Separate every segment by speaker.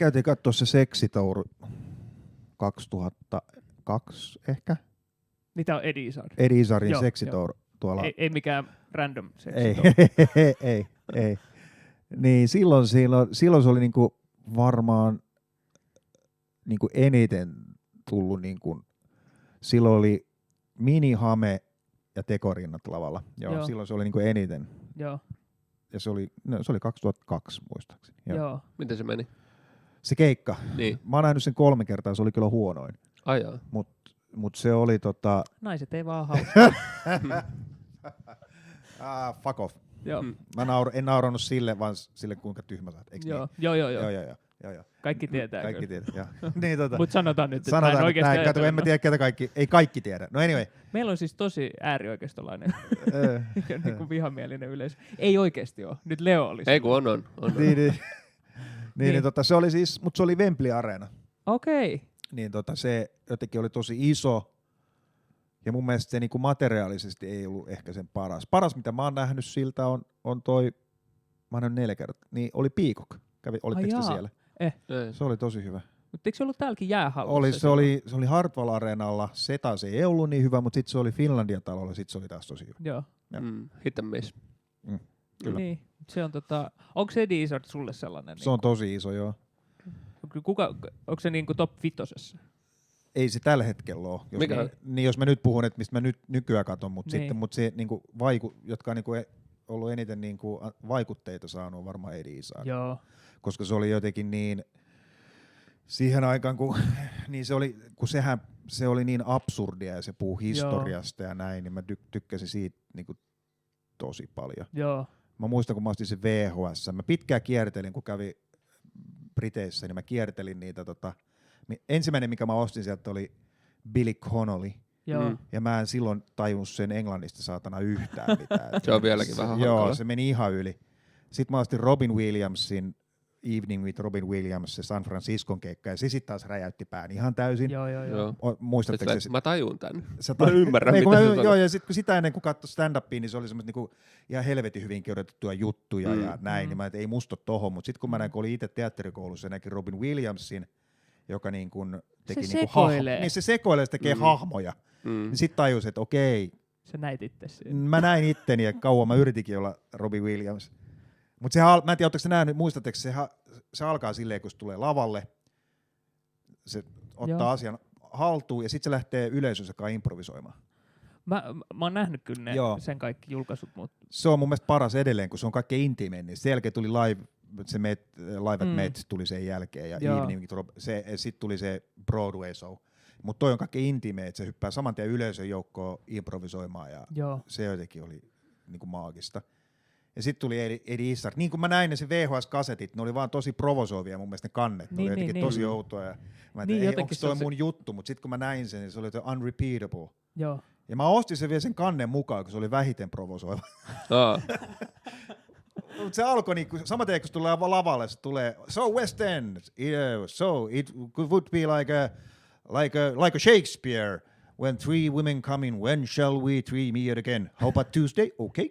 Speaker 1: käytiin katsoa se Seksitour 2002 ehkä.
Speaker 2: Mitä on Eddie Izzard?
Speaker 1: Eddie Izzardin Seksitour tuolla.
Speaker 2: Ei mikään random
Speaker 1: Ei,
Speaker 2: Seksitour.
Speaker 1: ei. Niin silloin se oli niinku varmaan niinku eniten tullut niinku, silloin oli Mini, Hame ja Tekorinnat lavalla. Joo. Silloin se oli niinku eniten.
Speaker 2: Joo.
Speaker 1: Ja se oli 2002 muistaakseni.
Speaker 3: Joo. Miten se meni?
Speaker 1: Se keikka.
Speaker 3: Niin.
Speaker 1: Mä oon nähnyt sen 3 kertaa, se oli kyllä huonoin.
Speaker 3: Ajaa.
Speaker 1: Mut se oli
Speaker 2: Naiset ei vaan hauskaa.
Speaker 1: Fuck off.
Speaker 2: Joo.
Speaker 1: Mä en nauranut sille, vaan sille kuinka tyhmä sä oot.
Speaker 2: Joo.
Speaker 1: Joo.
Speaker 2: Kaikki tietää.
Speaker 1: Kaikki tietää. Niin,
Speaker 2: Mut sanotaan nyt, että
Speaker 1: sanotaan,
Speaker 2: mä en oikeesti
Speaker 1: näin, kato, en mä tiedä ketä kaikki, ei kaikki tiedä. No anyway.
Speaker 2: Meillä on siis tosi äärioikeistolainen niin kuin vihamielinen yleisö. Ei oikeesti oo. Nyt Leo oli.
Speaker 3: Ei kun on.
Speaker 1: Niin, se oli siis, mut se oli Wembley Arena.
Speaker 2: Okei.
Speaker 1: Niin se jotenkin oli tosi iso. Ja mun mielestä se niinku materiaalisesti ei ollut ehkä sen paras. Paras mitä mä oon nähnyt siltä on toi, mä oon nähnyt 4 kertaa, niin oli Peacock. Olitteko te siellä? Se oli tosi hyvä.
Speaker 2: Mutta eikö se ollut täälläkin jäähallussa?
Speaker 1: Se oli Hartwall Arenalla, se taas ei ollut niin hyvä, mutta sitten se oli Finlandia-talolla, sitten se oli taas tosi hyvä.
Speaker 2: Joo.
Speaker 3: Hit and miss.
Speaker 1: Kyllä.
Speaker 2: Niin, se on onko Eddie Izzard sulle sellainen?
Speaker 1: Se on tosi iso, joo.
Speaker 2: Onko se niinku top 5?
Speaker 1: Ei se tällä hetkellä ole. Jos mä nyt puhun, että mistä mä nyt nykyään katon, mutta
Speaker 2: niin.
Speaker 1: sitten se niinku jotka on niinku ollut eniten niinku vaikutteita saanut on varmaan Eddie Izzard.
Speaker 2: Joo.
Speaker 1: Koska se oli jotenkin niin siihen aikaan niin se oli niin absurdia ja se puhuu historiasta ja näin, niin mä tykkäsin siitä niinku tosi paljon.
Speaker 2: Joo.
Speaker 1: Mä muistan, kun mä ostin sen VHS, mä pitkään kiertelin, kun kävi Briteissä, niin mä kiertelin niitä ensimmäinen, mikä mä ostin sieltä, oli Billy Connolly.
Speaker 2: Joo.
Speaker 1: Ja mä en silloin tajunnut sen englannista saatana yhtään mitään.
Speaker 3: Se on vieläkin vähän hankala.
Speaker 1: Joo, se meni ihan yli. Sitten mä ostin Robin Williamsin Evening with Robin Williams, se San Franciscon keikka, ja se sitten taas räjäytti pään ihan täysin.
Speaker 2: Joo.
Speaker 1: Muistatteko se?
Speaker 3: Mä tajun tän. Mä ymmärrän, mitä se
Speaker 1: on. Joo, ja sitten kun sitä ennen kuin katsoi stand-upia, niin se oli semmoista niinku ihan helvetin hyvin kirjoitettuja juttuja ja näin, niin mä ei musta tohon, mutta sitten kun mä näin, kun olin itse teatterikoulussa ja näkin Robin Williamsin, joka niin kuin teki
Speaker 2: se sekoilee.
Speaker 1: Niin se sekoilee, se tekee hahmoja. Niin sit tajusin, että okei.
Speaker 2: Sä näit itse siinä.
Speaker 1: Mä näin itteni ja kauan mä yritikin olla Robin Williams. Mutta mä en tiedä, ootteko sä nähnyt, muistatteko, se alkaa silleen, kun se tulee lavalle, se ottaa asian haltuun ja sitten se lähtee yleisönsä kanssa improvisoimaan.
Speaker 2: Mä oon nähnyt kyllä sen kaikki julkaisut, mutta
Speaker 1: se on mun mielestä paras edelleen, kun se on kaikkein intiimein. Sen jälkeen tuli Live at Met tuli sen jälkeen ja Evening, sitten tuli se Broadway show. Mutta toi on kaikkein intiimein, että se hyppää saman tien yleisön joukkoon improvisoimaan ja se jotenkin oli niinku maagista. Ja sitten tuli Eddie Izzard. Niin kuin mä näin ne se VHS-kasetit, ne oli vaan tosi provosoivia mun mielestä ne kannet. Ne oli jotenkin tosi outoja. Mä en tiedä, onko toi mun juttu, mutta sitten kun mä näin sen, niin se oli unrepeatable.
Speaker 2: Joo.
Speaker 1: Ja mä ostin sen vielä sen kannen mukaan, kun se oli vähiten provosoiva. Mutta se alkoi niinku, samaten kun se tulee lavalle, se tulee, so West End, so it would be like a Shakespeare. When 3 women come in, when shall we 3 meet again? How about Tuesday? Okay.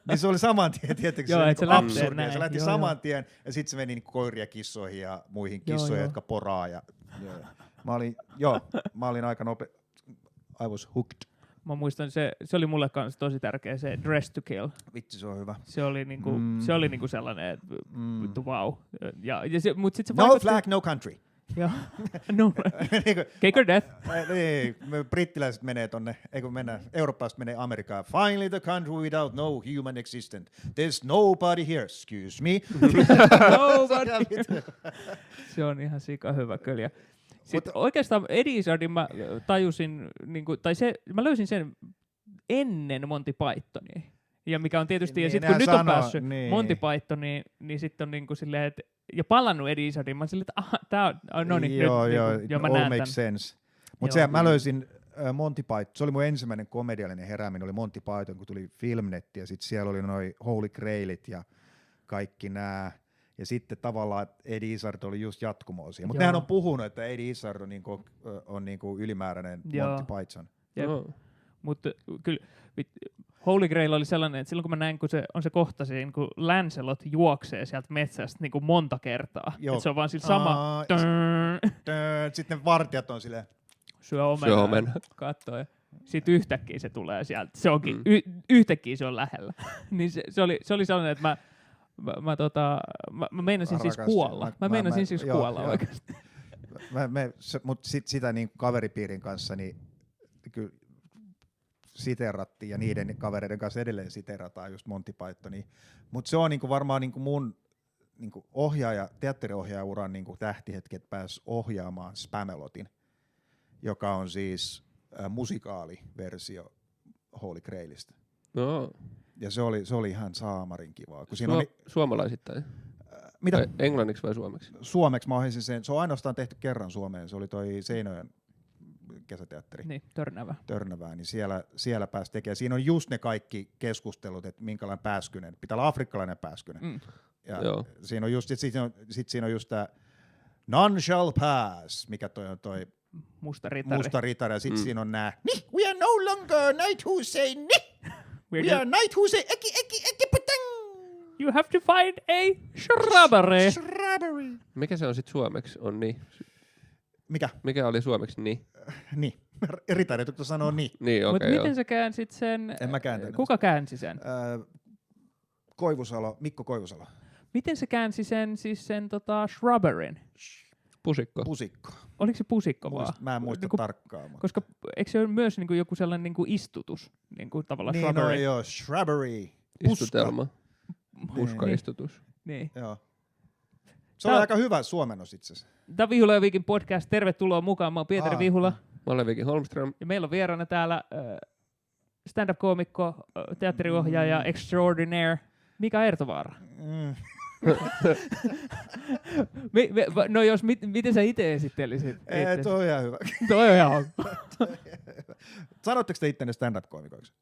Speaker 1: Niin se oli saman tien, tietenkin se absurdia. Se lähti saman tien ja sitten se meni niin koiria kissoihin ja muihin kissoihin, jotka poraa. Mä olin aika nopea. I was hooked.
Speaker 2: Mä muistan, se oli mulle kanssa tosi tärkeä, se Dress to Kill.
Speaker 1: Vitsi, se on hyvä.
Speaker 2: Se oli niinku sellainen, että wow. Mut sit se
Speaker 1: no flag, no country.
Speaker 2: Joo. No. Cake or death.
Speaker 1: Niin, brittiläiset menee tonne, eurooppalaiset menee Amerikaan. Finally the country without no human existent. There's nobody here, excuse me.
Speaker 2: Nobody. Se on ihan sika hyvä kyllä. Sitten oikeastaan Eddie Izzardin mä tajusin, mä löysin sen ennen Monty Pythonia. Ja mikä on tietysti, ja sitten kun nyt on päässyt Monty Pythoniin, niin sitten on niinku silleen, että ja palannut Eddie Izzardin, mä silleen, että tää on, no niin,
Speaker 1: joo,
Speaker 2: mä näen
Speaker 1: all makes sense. Mutta mä löysin Monty Python, se oli mun ensimmäinen komediallinen herääminen, oli Monty Python, kun tuli Filmnetti, ja sitten siellä oli noi Holy Grailit ja kaikki nää. Ja sitten tavallaan Eddie Izzard oli just jatkumoa siihen. Mutta nehän on puhunut, että Eddie Izzard on niinku ylimääräinen Monty Python.
Speaker 2: Mutta kyllä, Holy Grail oli sellainen, että silloin kun mä näin, kun se on se kohta, kun Lancelot juoksee sieltä metsästä niin kuin monta kertaa. Että se on vaan sillä sama.
Speaker 1: Sitten ne vartijat on silleen.
Speaker 2: Syö omena. Kattoo. Ja sitten yhtäkkiä se tulee sieltä. Se onkin, yhtäkkiä se on lähellä. Niin se oli sellainen, että mä meinasin siis kuolla. Mä meinasin siis kuolla oikeasti.
Speaker 1: Mutta sitä niin kaveripiirin kanssa niin kyllä siteerattiin ja niiden kavereiden kanssa edelleen siteerataan just Monty Pythonia. Mutta se on niinku varmaan niinku mun niinku teatteriohjaajuran niinku tähtihetki, että pääsi ohjaamaan Spamelotin, joka on siis musikaaliversio Holy Grailista.
Speaker 3: No.
Speaker 1: Ja se oli ihan saamarin kivaa.
Speaker 3: Suomalaisittain?
Speaker 1: Mitä?
Speaker 3: Vai englanniksi vai suomeksi?
Speaker 1: Suomeksi mä ohjasin sen. Se on ainoastaan tehty kerran Suomeen. Se oli toi Seinäjoen kesäteatteri.
Speaker 2: Niin, Törnävää. Niin siellä pääsi tekemään. Siinä on just ne kaikki keskustelut, että minkälainen pääskynen. Pitää olla afrikkalainen pääskynen. Ja siinä on just, siinä on just tää None shall pass, mikä toi on toi Musta ritari. Ja
Speaker 1: sitten siinä on nää we are no longer knight who say we are knight who say eki patang.
Speaker 2: You have to find a shrubbery.
Speaker 3: Mikä se on sit suomeksi? On niin.
Speaker 1: Mikä?
Speaker 3: Mikä oli suomeksi niin?
Speaker 1: Niin. Ritaritukko sanoo niin.
Speaker 3: Niin, okei.
Speaker 2: Mutta miten sä käänsit sen?
Speaker 1: En mä kääntänyt.
Speaker 2: Kuka käänsi sen?
Speaker 1: Mikko Koivusalo.
Speaker 2: Miten se käänsi sen shrubberyn?
Speaker 3: Pusikko.
Speaker 2: Oliko se pusikko vaan?
Speaker 1: Mä en muista tarkkaan. Mutta.
Speaker 2: Koska eikö se ole myös niinku joku sellainen niinku istutus? Niinku tavallaan
Speaker 1: niin,
Speaker 2: shrubbery.
Speaker 1: Niin, joo, shrubbery.
Speaker 3: Istutelma. Puskaistutus.
Speaker 2: Niin.
Speaker 1: Joo. Se on aika hyvä suomennos itse asiassa.
Speaker 2: Tämä on Vihula ja Viikin podcast. Tervetuloa mukaan. Mä oon Pietari Vihula.
Speaker 3: Mä olen Viikin Holmström.
Speaker 2: Ja meillä on vieraana täällä stand-up-koomikko, teatteriohjaaja extraordinaire Mika Ertovaara. No jos, miten sä itse esittelisit?
Speaker 1: Toi on ihan hyvä.
Speaker 2: Toi on ihan
Speaker 1: Sanoitteko te ittenne stand-up-koomikoiksi?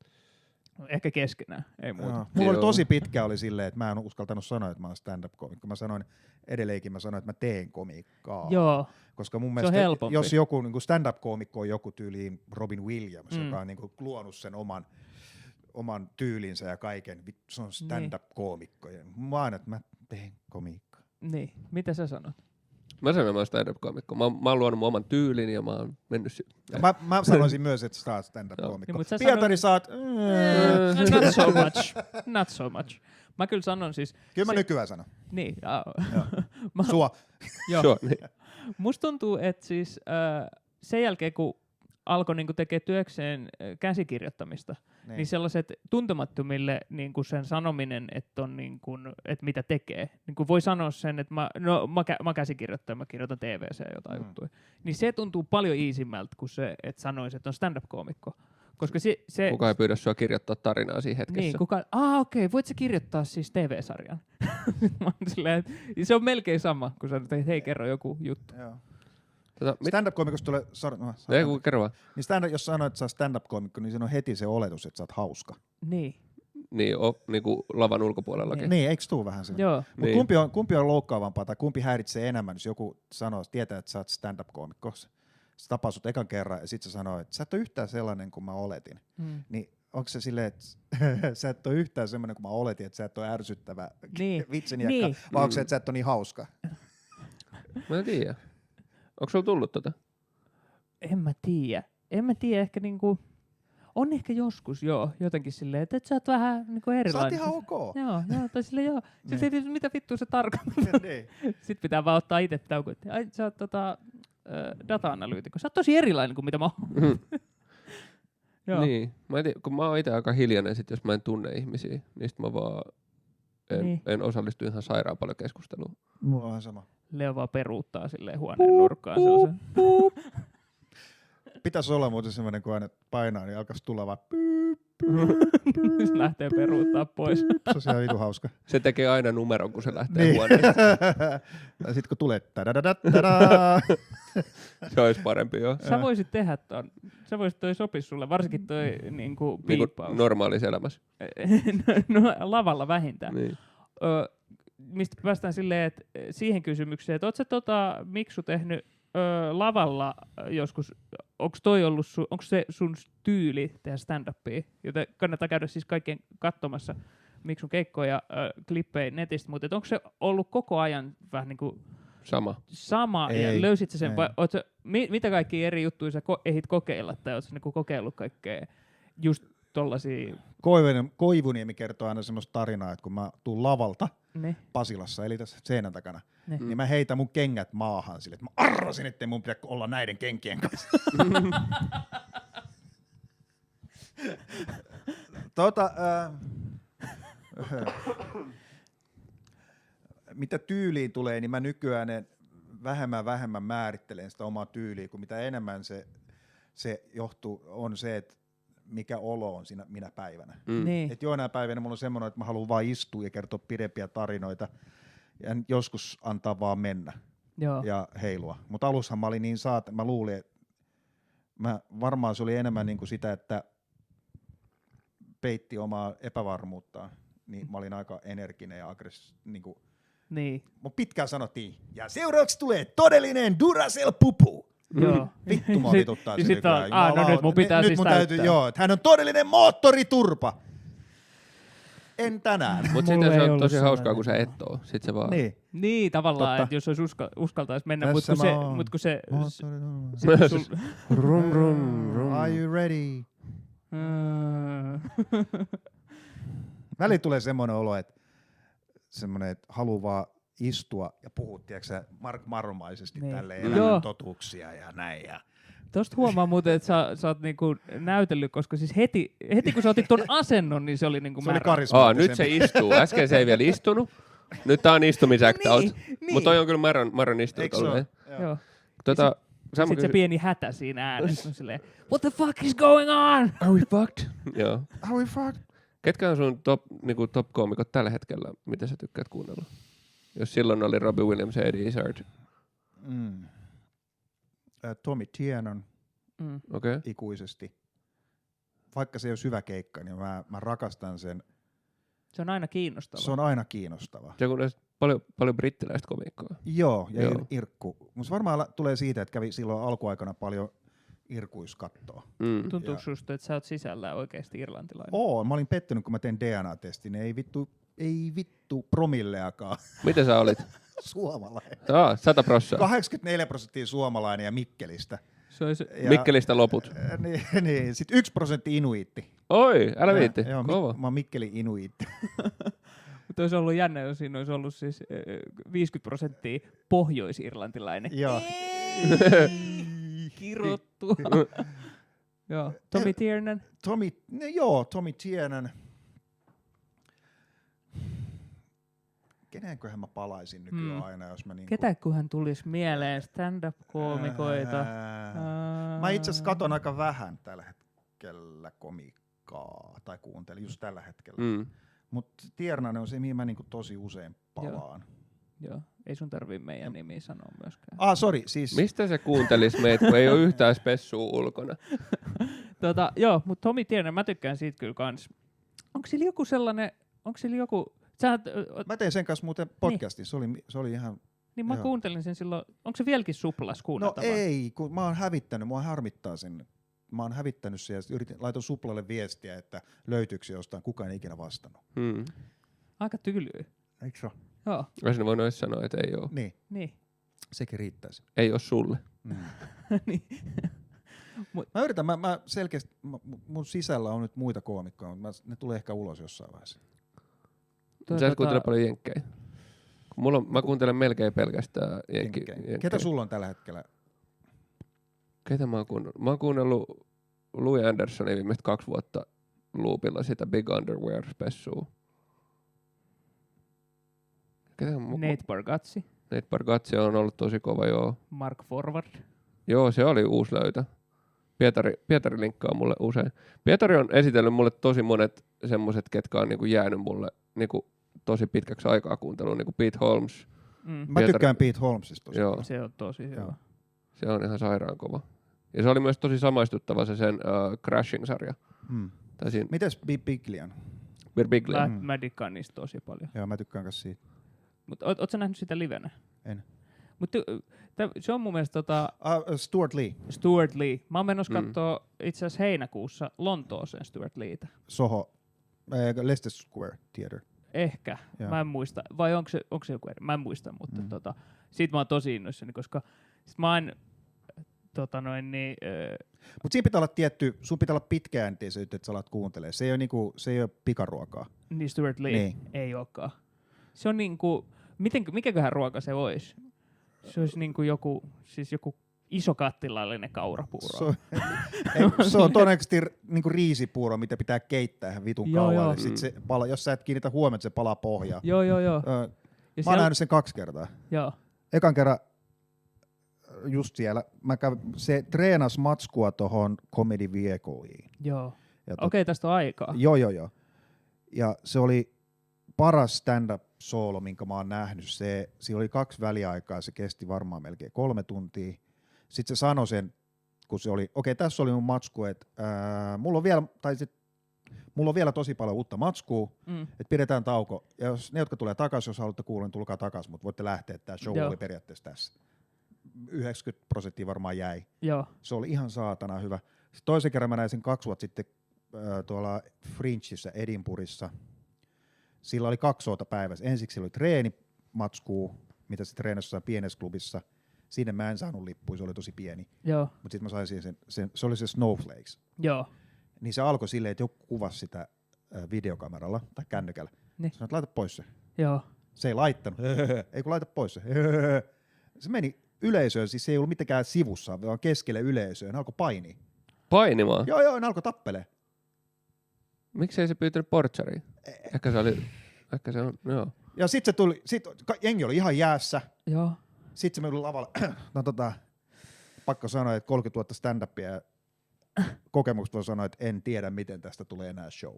Speaker 2: Ehkä keskenään, ei muuta.
Speaker 1: Mulla oli tosi pitkä oli silleen, että mä en uskaltanut sanoa, että mä oon stand-up-koomikko. Mä sanoin, että mä teen komiikkaa.
Speaker 2: Joo.
Speaker 1: Koska mun mielestä, jos joku niin stand-up-koomikko on joku tyyliin Robin Williams, joka on niin kuin luonut sen oman tyylinsä ja kaiken, se on stand-up-koomikko. Mä aina, että mä teen komiikkaa.
Speaker 2: Niin, mitä sä sanot?
Speaker 3: Mä sanon, että mä oon stand-up-koomikko. Mä oon luonut mun oman tyylin ja mä oon mennyt
Speaker 1: mä sanoisin myös, että sä oot stand-up-koomikko.
Speaker 2: Niin,
Speaker 1: Pietari saat...
Speaker 2: Not so much. Mä kyllä sanon siis...
Speaker 1: Kyllä mä nykyään sanon.
Speaker 2: Niin.
Speaker 1: Sua.
Speaker 3: Joo. Niin.
Speaker 2: Musta tuntuu, että siis sen jälkeen, kun alkoi niinku tekemään työkseen käsikirjoittamista, niin sellaiset tuntemattomille niinku sen sanominen, että on niinku, että mitä tekee. Niinku voi sanoa sen, että mä käsikirjoittajan, mä kirjoitan TV:seen jotain juttuja. Niin se tuntuu paljon easymältä kuin se, että sanoisi, että on stand-up-koomikko. Koska se
Speaker 3: kuka ei pyydä sua kirjoittaa tarinaa siinä hetkessä.
Speaker 2: Niin, okei, voit sä kirjoittaa siis TV-sarjan? Se on melkein sama, kun sä teet, hei kerro joku juttu.
Speaker 1: Joo. Stand-up-koomikosta tulee...
Speaker 3: Ei, kerro vaan.
Speaker 1: Niin jos sanoit, että sä oot stand-up-koomikko, niin siinä on heti se oletus, että sä oot hauska.
Speaker 2: Niin.
Speaker 3: Niin kuin lavan ulkopuolellakin.
Speaker 1: Niin, eikö tuu vähän sen?
Speaker 2: Joo.
Speaker 1: Mutta kumpi on loukkaavampaa tai kumpi häiritsee enemmän, jos joku tietää, että sä oot stand-up-koomikko. Sä tapaa sut ekan kerran ja sit sä sanoo, että sä et ole yhtään sellainen kuin mä oletin. Niin onko se silleen, että sä et ole yhtään sellainen kuin mä oletin, että sä et ole ärsyttävä vitsiniekka, vai onko se, että sä et ole niin hauska?
Speaker 3: Mä en tiedä. Onko sulla tullut tota?
Speaker 2: En mä tiedä, ehkä niinku... On ehkä joskus, jotenkin silleen, että sä oot vähän niinku erilainen.
Speaker 1: Sä oot ihan ok.
Speaker 2: Joo, tai silleen joo. Sitten tietysti mitä vittua se tarkoittaa.
Speaker 1: Niin.
Speaker 2: Sitten pitää vaan ottaa itse taukoa. Ai sä oot data-analyytikko. Sä oot tosi erilainen kuin mitä mä oon.
Speaker 3: Niin, mä en tiedä, kun mä oon itse aika hiljainen, sit jos mä en tunne ihmisiä, niin sit mä vaan en osallistu ihan sairaan paljon keskusteluun.
Speaker 1: Mulla on sama.
Speaker 2: Leo vaan peruuttaa silleen huoneen nurkkaan.
Speaker 1: Pitäisi olla muuten semmoinen, kun aina painaa, niin alkaisi tulla vaan
Speaker 2: se lähtee peruuttaa pois.
Speaker 1: Se on ihan vitu hauska.
Speaker 3: Se tekee aina numeron, kun se lähtee huoneesta.
Speaker 1: Ja sit kun tulee
Speaker 3: se olisi parempi, joo.
Speaker 2: Sä voisit tehdä ton. Sä voisit toi sopis sulle, varsinkin toi niinku piippaus.
Speaker 3: Niin normaalissa elämässä.
Speaker 2: No, lavalla vähintään.
Speaker 3: Niin.
Speaker 2: Mistä päästään silleen, että siihen kysymykseen, että oot sä Miksu tehnyt lavalla joskus, onko se sun tyyli tehdä stand-upia? Joten kannattaa käydä siis kaikkien katsomassa Miksun keikkoja, klippejä netistä, mutta onko se ollut koko ajan vähän niin kuin sama
Speaker 1: ei,
Speaker 2: ja löysit sä sen, vai mitä kaikkia eri juttuja sä ehdit kokeilla, tai ootko niinku kokeillut kaikkea just tollasia?
Speaker 1: Koivuniemi kertoo aina semmoista tarinaa, että kun mä tuun lavalta Pasilassa, eli tässä seinän takana, niin mä heitän mun kengät maahan sille, että mä arvasin, ettei mun pidä olla näiden kenkien kanssa. Mitä tyyliin tulee, niin mä nykyään vähemmän määrittelen sitä omaa tyyliä, kun mitä enemmän se johtuu, on se, että mikä olo on siinä minä päivänä.
Speaker 2: Niin.
Speaker 1: Et joinain päivinä mulla on semmoinen, että mä haluan vaan istua ja kertoa pidempiä tarinoita ja joskus antaa vaan mennä ja heilua. Mutta alussahan mä olin niin mä luulin, että varmaan se oli enemmän niin kuin sitä, että peitti omaa epävarmuuttaan, niin mä olin aika energinen ja aggressiivinen. Niin. Mun pitkään sanottiin, ja seuraavaksi tulee todellinen Duracell-pupu.
Speaker 2: Joo.
Speaker 1: Vittu mua vituttaa se nykyään.
Speaker 2: No nyt mun pitää siis täyttää.
Speaker 1: Joo, että hän on todellinen moottoriturpa. En tänään.
Speaker 3: Mut sitten se on tosi hauskaa, kun sä et oo. Sit se vaan.
Speaker 2: Niin tavallaan, että jos olisi uskaltais mennä, mut kun se
Speaker 1: rum rum. Are you ready? Väliin tulee semmoinen olo, että haluaa vaan istua ja puhua, tiedätkö Mark Maromaisesti tälleen elämän totuuksia ja näin. Ja.
Speaker 2: Tosta huomaa muuten, että sä oot niinku näytellyt, koska siis heti kun sä otit ton asennon, niin se oli niinku
Speaker 1: se oli
Speaker 3: nyt se istuu. Äsken se ei vielä istunut. Nyt tää on istumisact-out.
Speaker 2: Niin.
Speaker 3: Mutta toi on kyllä Maron istunut.
Speaker 2: Joo.
Speaker 3: Sitten
Speaker 2: se pieni hätä siinä äänessä on silleen, what the fuck is going on?
Speaker 3: Are we fucked? Joo.
Speaker 1: Are we fucked?
Speaker 3: Ketkä on sun top-koomikot tällä hetkellä? Mitä sä tykkäät kuunnella? Jos silloin oli Robbie Williams ja Eddie Izzard.
Speaker 1: Tommy Tiernan
Speaker 3: Okay.
Speaker 1: ikuisesti. Vaikka se ei ole syvä keikka, niin mä rakastan sen.
Speaker 2: Se on aina kiinnostava.
Speaker 1: Se on aina kiinnostava.
Speaker 3: Se on paljon brittiläistä komiikkoa.
Speaker 1: Joo, ja Irkku. Musta varmaan tulee siitä, että kävi silloin alkuaikana paljon irkuiskattoa.
Speaker 2: Tuntuuko susta, että sä oot sisällä oikeasti irlantilainen?
Speaker 1: Mä olin pettynyt, kun mä tein DNA-testin. Ei vittu promilleakaan.
Speaker 3: Mitä sä olit?
Speaker 1: Suomalainen.
Speaker 3: 100%.
Speaker 1: 84% suomalainen ja Mikkelistä.
Speaker 3: Mikkelistä loput.
Speaker 1: Niin. Sitten 1% inuiitti.
Speaker 3: Oi, älä viitti.
Speaker 1: Joo,
Speaker 3: kova.
Speaker 1: Mä oon Mikkelin inuiitti.
Speaker 2: Mutta olisi ollut jännä, jos siinä olisi ollut siis 50% pohjois-irlantilainen.
Speaker 1: Joo.
Speaker 2: Kirottu. Joo. Tommy Tiernan.
Speaker 1: Tommy Tiernan. Kenenköhän mä palaisin nykyään aina, jos mä niinku...
Speaker 2: Ketäköhän tulisi mieleen stand-up-koomikoita?
Speaker 1: Mä itse asiassa katon aika vähän tällä hetkellä komikkaa, tai kuuntelin just tällä hetkellä. Mutta Tiernan on se, mihin mä niinku tosi usein palaan.
Speaker 2: Joo. Ei sun tarvii meidän nimiä sanoa myöskään.
Speaker 1: Sori, siis...
Speaker 3: Mistä se kuuntelis meitä, kun ei ole yhtään spessua ulkona?
Speaker 2: Joo, mutta Tommy Tiernan, mä tykkään siitä kyllä kans. Onko sillä joku...
Speaker 1: Mä tein sen kanssa muuten podcastin, se oli ihan...
Speaker 2: Niin mä kuuntelin sen silloin, onko se vieläkin suplas kuunneltavaa?
Speaker 1: No ei, kun mä oon hävittänyt, mua harmittaa sen. Mä oon hävittänyt sen ja laitoin suplalle viestiä, että löytyykö se jostain, kukaan ei ikinä vastannut.
Speaker 2: Aika tylyä.
Speaker 1: Eikö se?
Speaker 2: Joo.
Speaker 3: Olisin voinut edes sanoa, että ei oo.
Speaker 2: Niin.
Speaker 1: Sekin riittäisi.
Speaker 3: Ei oo sulle.
Speaker 2: Niin.
Speaker 1: Mä yritän, mä selkeästi, mun sisällä on nyt muita koomikkoja, mutta ne tulee ehkä ulos jossain vaiheessa.
Speaker 3: Sä et kuuntele paljon jenkkejä. Mä kuuntelen melkein pelkästään jenkkejä.
Speaker 1: Ketä sulla on tällä hetkellä?
Speaker 3: Ketä mä oon kuunnellut? Mä oon kuunnellut Louis Andersonia viimeiset 2 vuotta loopilla sitä Big Underwear-spessua.
Speaker 2: Nate Bargatze.
Speaker 3: Nate Bargatze on ollut tosi kova, joo.
Speaker 2: Mark Forward.
Speaker 3: Joo, se oli uusi löytö. Pietari linkkaa mulle usein. Pietari on esitellyt mulle tosi monet semmoset, ketkä on niinku jäänyt mulle niinku tosi pitkäksi aikaa kuunteluun, niinku Pete Holmes.
Speaker 1: Mä tykkään Pete Holmesista tosi.
Speaker 2: Joo. Se on tosi hyvä.
Speaker 3: Se on ihan sairaan kova. Ja se oli myös tosi samaistuttava se sen Crashing-sarja.
Speaker 1: Mites Biglian?
Speaker 2: Mä dikkaan niistä tosi paljon.
Speaker 1: Joo, mä tykkään myös siitä.
Speaker 2: Mutta oot sä nähnyt sitä livenä?
Speaker 1: En.
Speaker 2: Mutta se on mun mielestä
Speaker 1: Stuart Lee.
Speaker 2: Stuart Lee. Mä oon menossa kattoo itse asiassa heinäkuussa Lontooseen Stuart Leetä.
Speaker 1: Soho, Leicester Square Theatre.
Speaker 2: Ehkä,
Speaker 1: Joo.
Speaker 2: mä en muista. Vai onko se joku eri? Mä en muista, mutta siitä mä oon tosi innoissani, koska sit mä oon
Speaker 1: Mutta siinä pitää olla sun pitää olla pitkäjänteisyyttä, että sä alat kuuntelemaan. Se ei ole pikaruokaa.
Speaker 2: Niin Stuart Lee
Speaker 1: niin.
Speaker 2: ei olekaan. Se on niinku, mikäköhän ruoka se olisi? Se olisi niinku joku iso kattilallinen kaurapuuro.
Speaker 1: Se on todennäköisesti niinku riisipuuro, mitä pitää keittää ihan vitun kauan. Sitten se jos sä et kiinnitä huomioon, se palaa pohjaan.
Speaker 2: Joo.
Speaker 1: Mä oon nähnyt sen 2 kertaa.
Speaker 2: Joo.
Speaker 1: Ekan kerran just siellä. Se treenasi matskua tohon Comedy Vehicleiin.
Speaker 2: Joo. Okei, tästä on aikaa.
Speaker 1: Joo. Ja se oli paras stand-up-soolo, minkä mä oon nähnyt. Siinä oli 2 väliaikaa, se kesti varmaan melkein 3 tuntia. Sitten se sanoi sen, kun se oli, tässä oli mun matsku, että mulla on vielä tosi paljon uutta matskua, että pidetään tauko. Ja jos ne, jotka tulee takaisin, jos haluatte kuulla, niin tulkaa takaisin, mutta voitte lähteä, tää show oli periaatteessa tässä. 90% varmaan jäi.
Speaker 2: Joo.
Speaker 1: Se oli ihan saatana hyvä. Sitten toisen kerran mä näin sen 2 vuotta sitten tuolla Fringissä Edinburghissa. Sillä oli 2 showta päivässä. Ensiksi sillä oli treenimatskuu, mitä se treenasi jossain pienessä klubissa. Sinne mä en saanut lippuja, se oli tosi pieni.
Speaker 2: Joo.
Speaker 1: Mutta sitten mä sain se oli se Snowflakes.
Speaker 2: Joo.
Speaker 1: Niin se alkoi silleen, että joku kuvasi sitä videokameralla tai kännykällä.
Speaker 2: Niin.
Speaker 1: Sanoin, että laita pois se.
Speaker 2: Joo.
Speaker 1: Se ei laittanut. Ei kun laita pois se. Se meni yleisöön, siis se ei ollut mitenkään sivussa, vaan keskelle yleisöön. Ne alkoi painia.
Speaker 3: Painimaan?
Speaker 1: Joo, ne alkoi tappelee.
Speaker 3: Miksei se pyytänyt portsariin? Ehkä se on, joo.
Speaker 1: Ja sit se tuli, jengi oli ihan jäässä.
Speaker 2: Joo.
Speaker 1: Sit se meni lavalle. Pakko sanoa, että 30 vuotta stand-upia ja kokemukset voi sanoa, että en tiedä, miten tästä tulee enää show.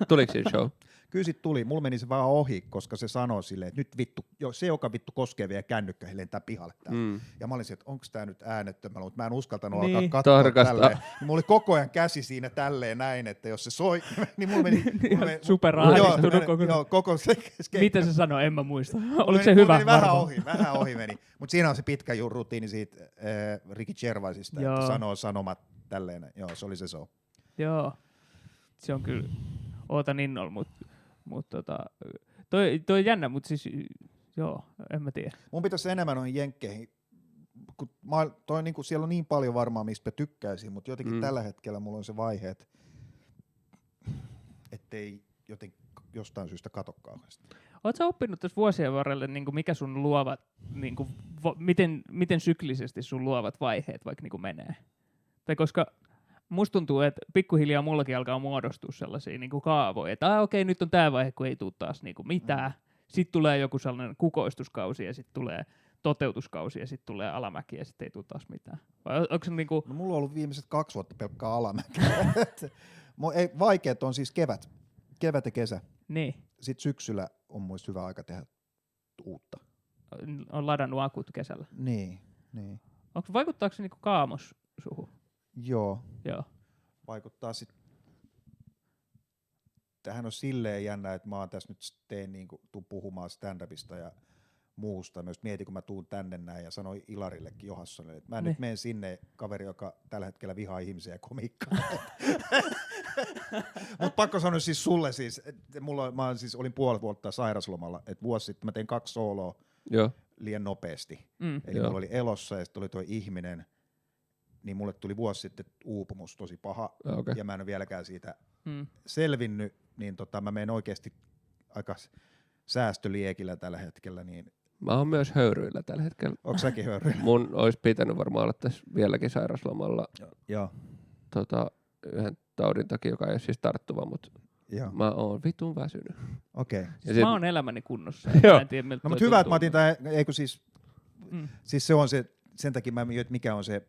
Speaker 3: Tuliko siinä show?
Speaker 1: Kyllä sit tuli. Mulla meni se vaan ohi, koska se sanoi silleen, että nyt vittu, se joka vittu koskee vielä kännykkä, he lentää pihalle täällä. Ja mä olin että onko tää nyt äänettömällä, mutta mä en uskaltanut alkaa katsoa tälleen. Mulla oli koko ajan käsi siinä tälleen näin, että jos se soi, niin mulla meni
Speaker 2: superahdistunut
Speaker 1: koko se
Speaker 2: Miten se sanoi, en mä muista. Oliko se hyvä?
Speaker 1: Vähän ohi meni. Mutta siinä on se pitkä rutiini siitä Ricky Gervaisista, että sanoo sanomat tälleen. Joo, se oli se show.
Speaker 2: Joo. Se on kyllä, ootan innolla, mutta toi jännä, mutta siis joo, en mä tiedä.
Speaker 1: Mun pitäisi enemmän noihin jenkkeihin, kun niinku, siellä on niin paljon varmaan, mistä tykkäisin, mutta jotenkin tällä hetkellä mulla on se vaihe, ettei jostain syystä kato kauheasti.
Speaker 2: Oletko sä oppinut tässä vuosien varrelle, niin kuin mikä sun luovat, niin kuin, miten syklisesti sun luovat vaiheet vaikka niin kuin menee? Tai koska musta tuntuu, että pikkuhiljaa mullakin alkaa muodostua sellaisia niin kuin kaavoja, että okei, nyt on tää vaihe, kun ei tule taas niin kuin mitään. Sitten tulee joku sellainen kukoistuskausi ja sitten tulee toteutuskausi ja sitten tulee alamäki ja sitten ei tule taas mitään. Vai onko se niinku...
Speaker 1: No, mulla on ollut viimeiset 2 vuotta pelkkää alamäkiä. Vaikeat on siis kevät ja kesä.
Speaker 2: Niin.
Speaker 1: Sitten syksyllä on muista hyvä aika tehdä uutta.
Speaker 2: On ladannut akut kesällä.
Speaker 1: Niin.
Speaker 2: Vaikuttaako se niinku kaamos suhun?
Speaker 1: Joo.
Speaker 2: Vaikuttaa
Speaker 1: sitten. Tämähän on silleen jännä, että mä oon tässä nyt tuun puhumaan stand-upista ja muusta. Myös mietin, kun mä tuun tänne näin ja sanoin Ilarillekin Johanssonille, että mä nyt menen sinne kaveri, joka tällä hetkellä vihaa ihmisiä ja komiikkaa. Mutta pakko sanoa siis sulle siis, että mä siis olin 5 vuotta sairaslomalla, että vuosi sitten mä tein 2 sooloa liian nopeasti. Eli mulla oli Elossa ja sitten oli tuo ihminen, niin mulle tuli vuosi sitten uupumus tosi paha ja mä en ole vieläkään siitä selvinnyt, niin mä menen oikeasti aika säästöliekillä tällä hetkellä. Niin
Speaker 3: mä oon myös höyryillä tällä hetkellä.
Speaker 1: Onko säkin höyryillä?
Speaker 3: Mun olisi pitänyt varmaan olla tässä vieläkin sairaslomalla.
Speaker 1: Joo.
Speaker 3: Yhden taudin takia, joka ei ole siis tarttuva, mutta mä oon vitun väsynyt.
Speaker 1: Okei.
Speaker 2: Mä oon elämäni kunnossa. En tiedä, miltä
Speaker 1: mutta hyvä, että mä otin tää, eikö siis, siis se on se, sen takia mä mietin, että mikä on se,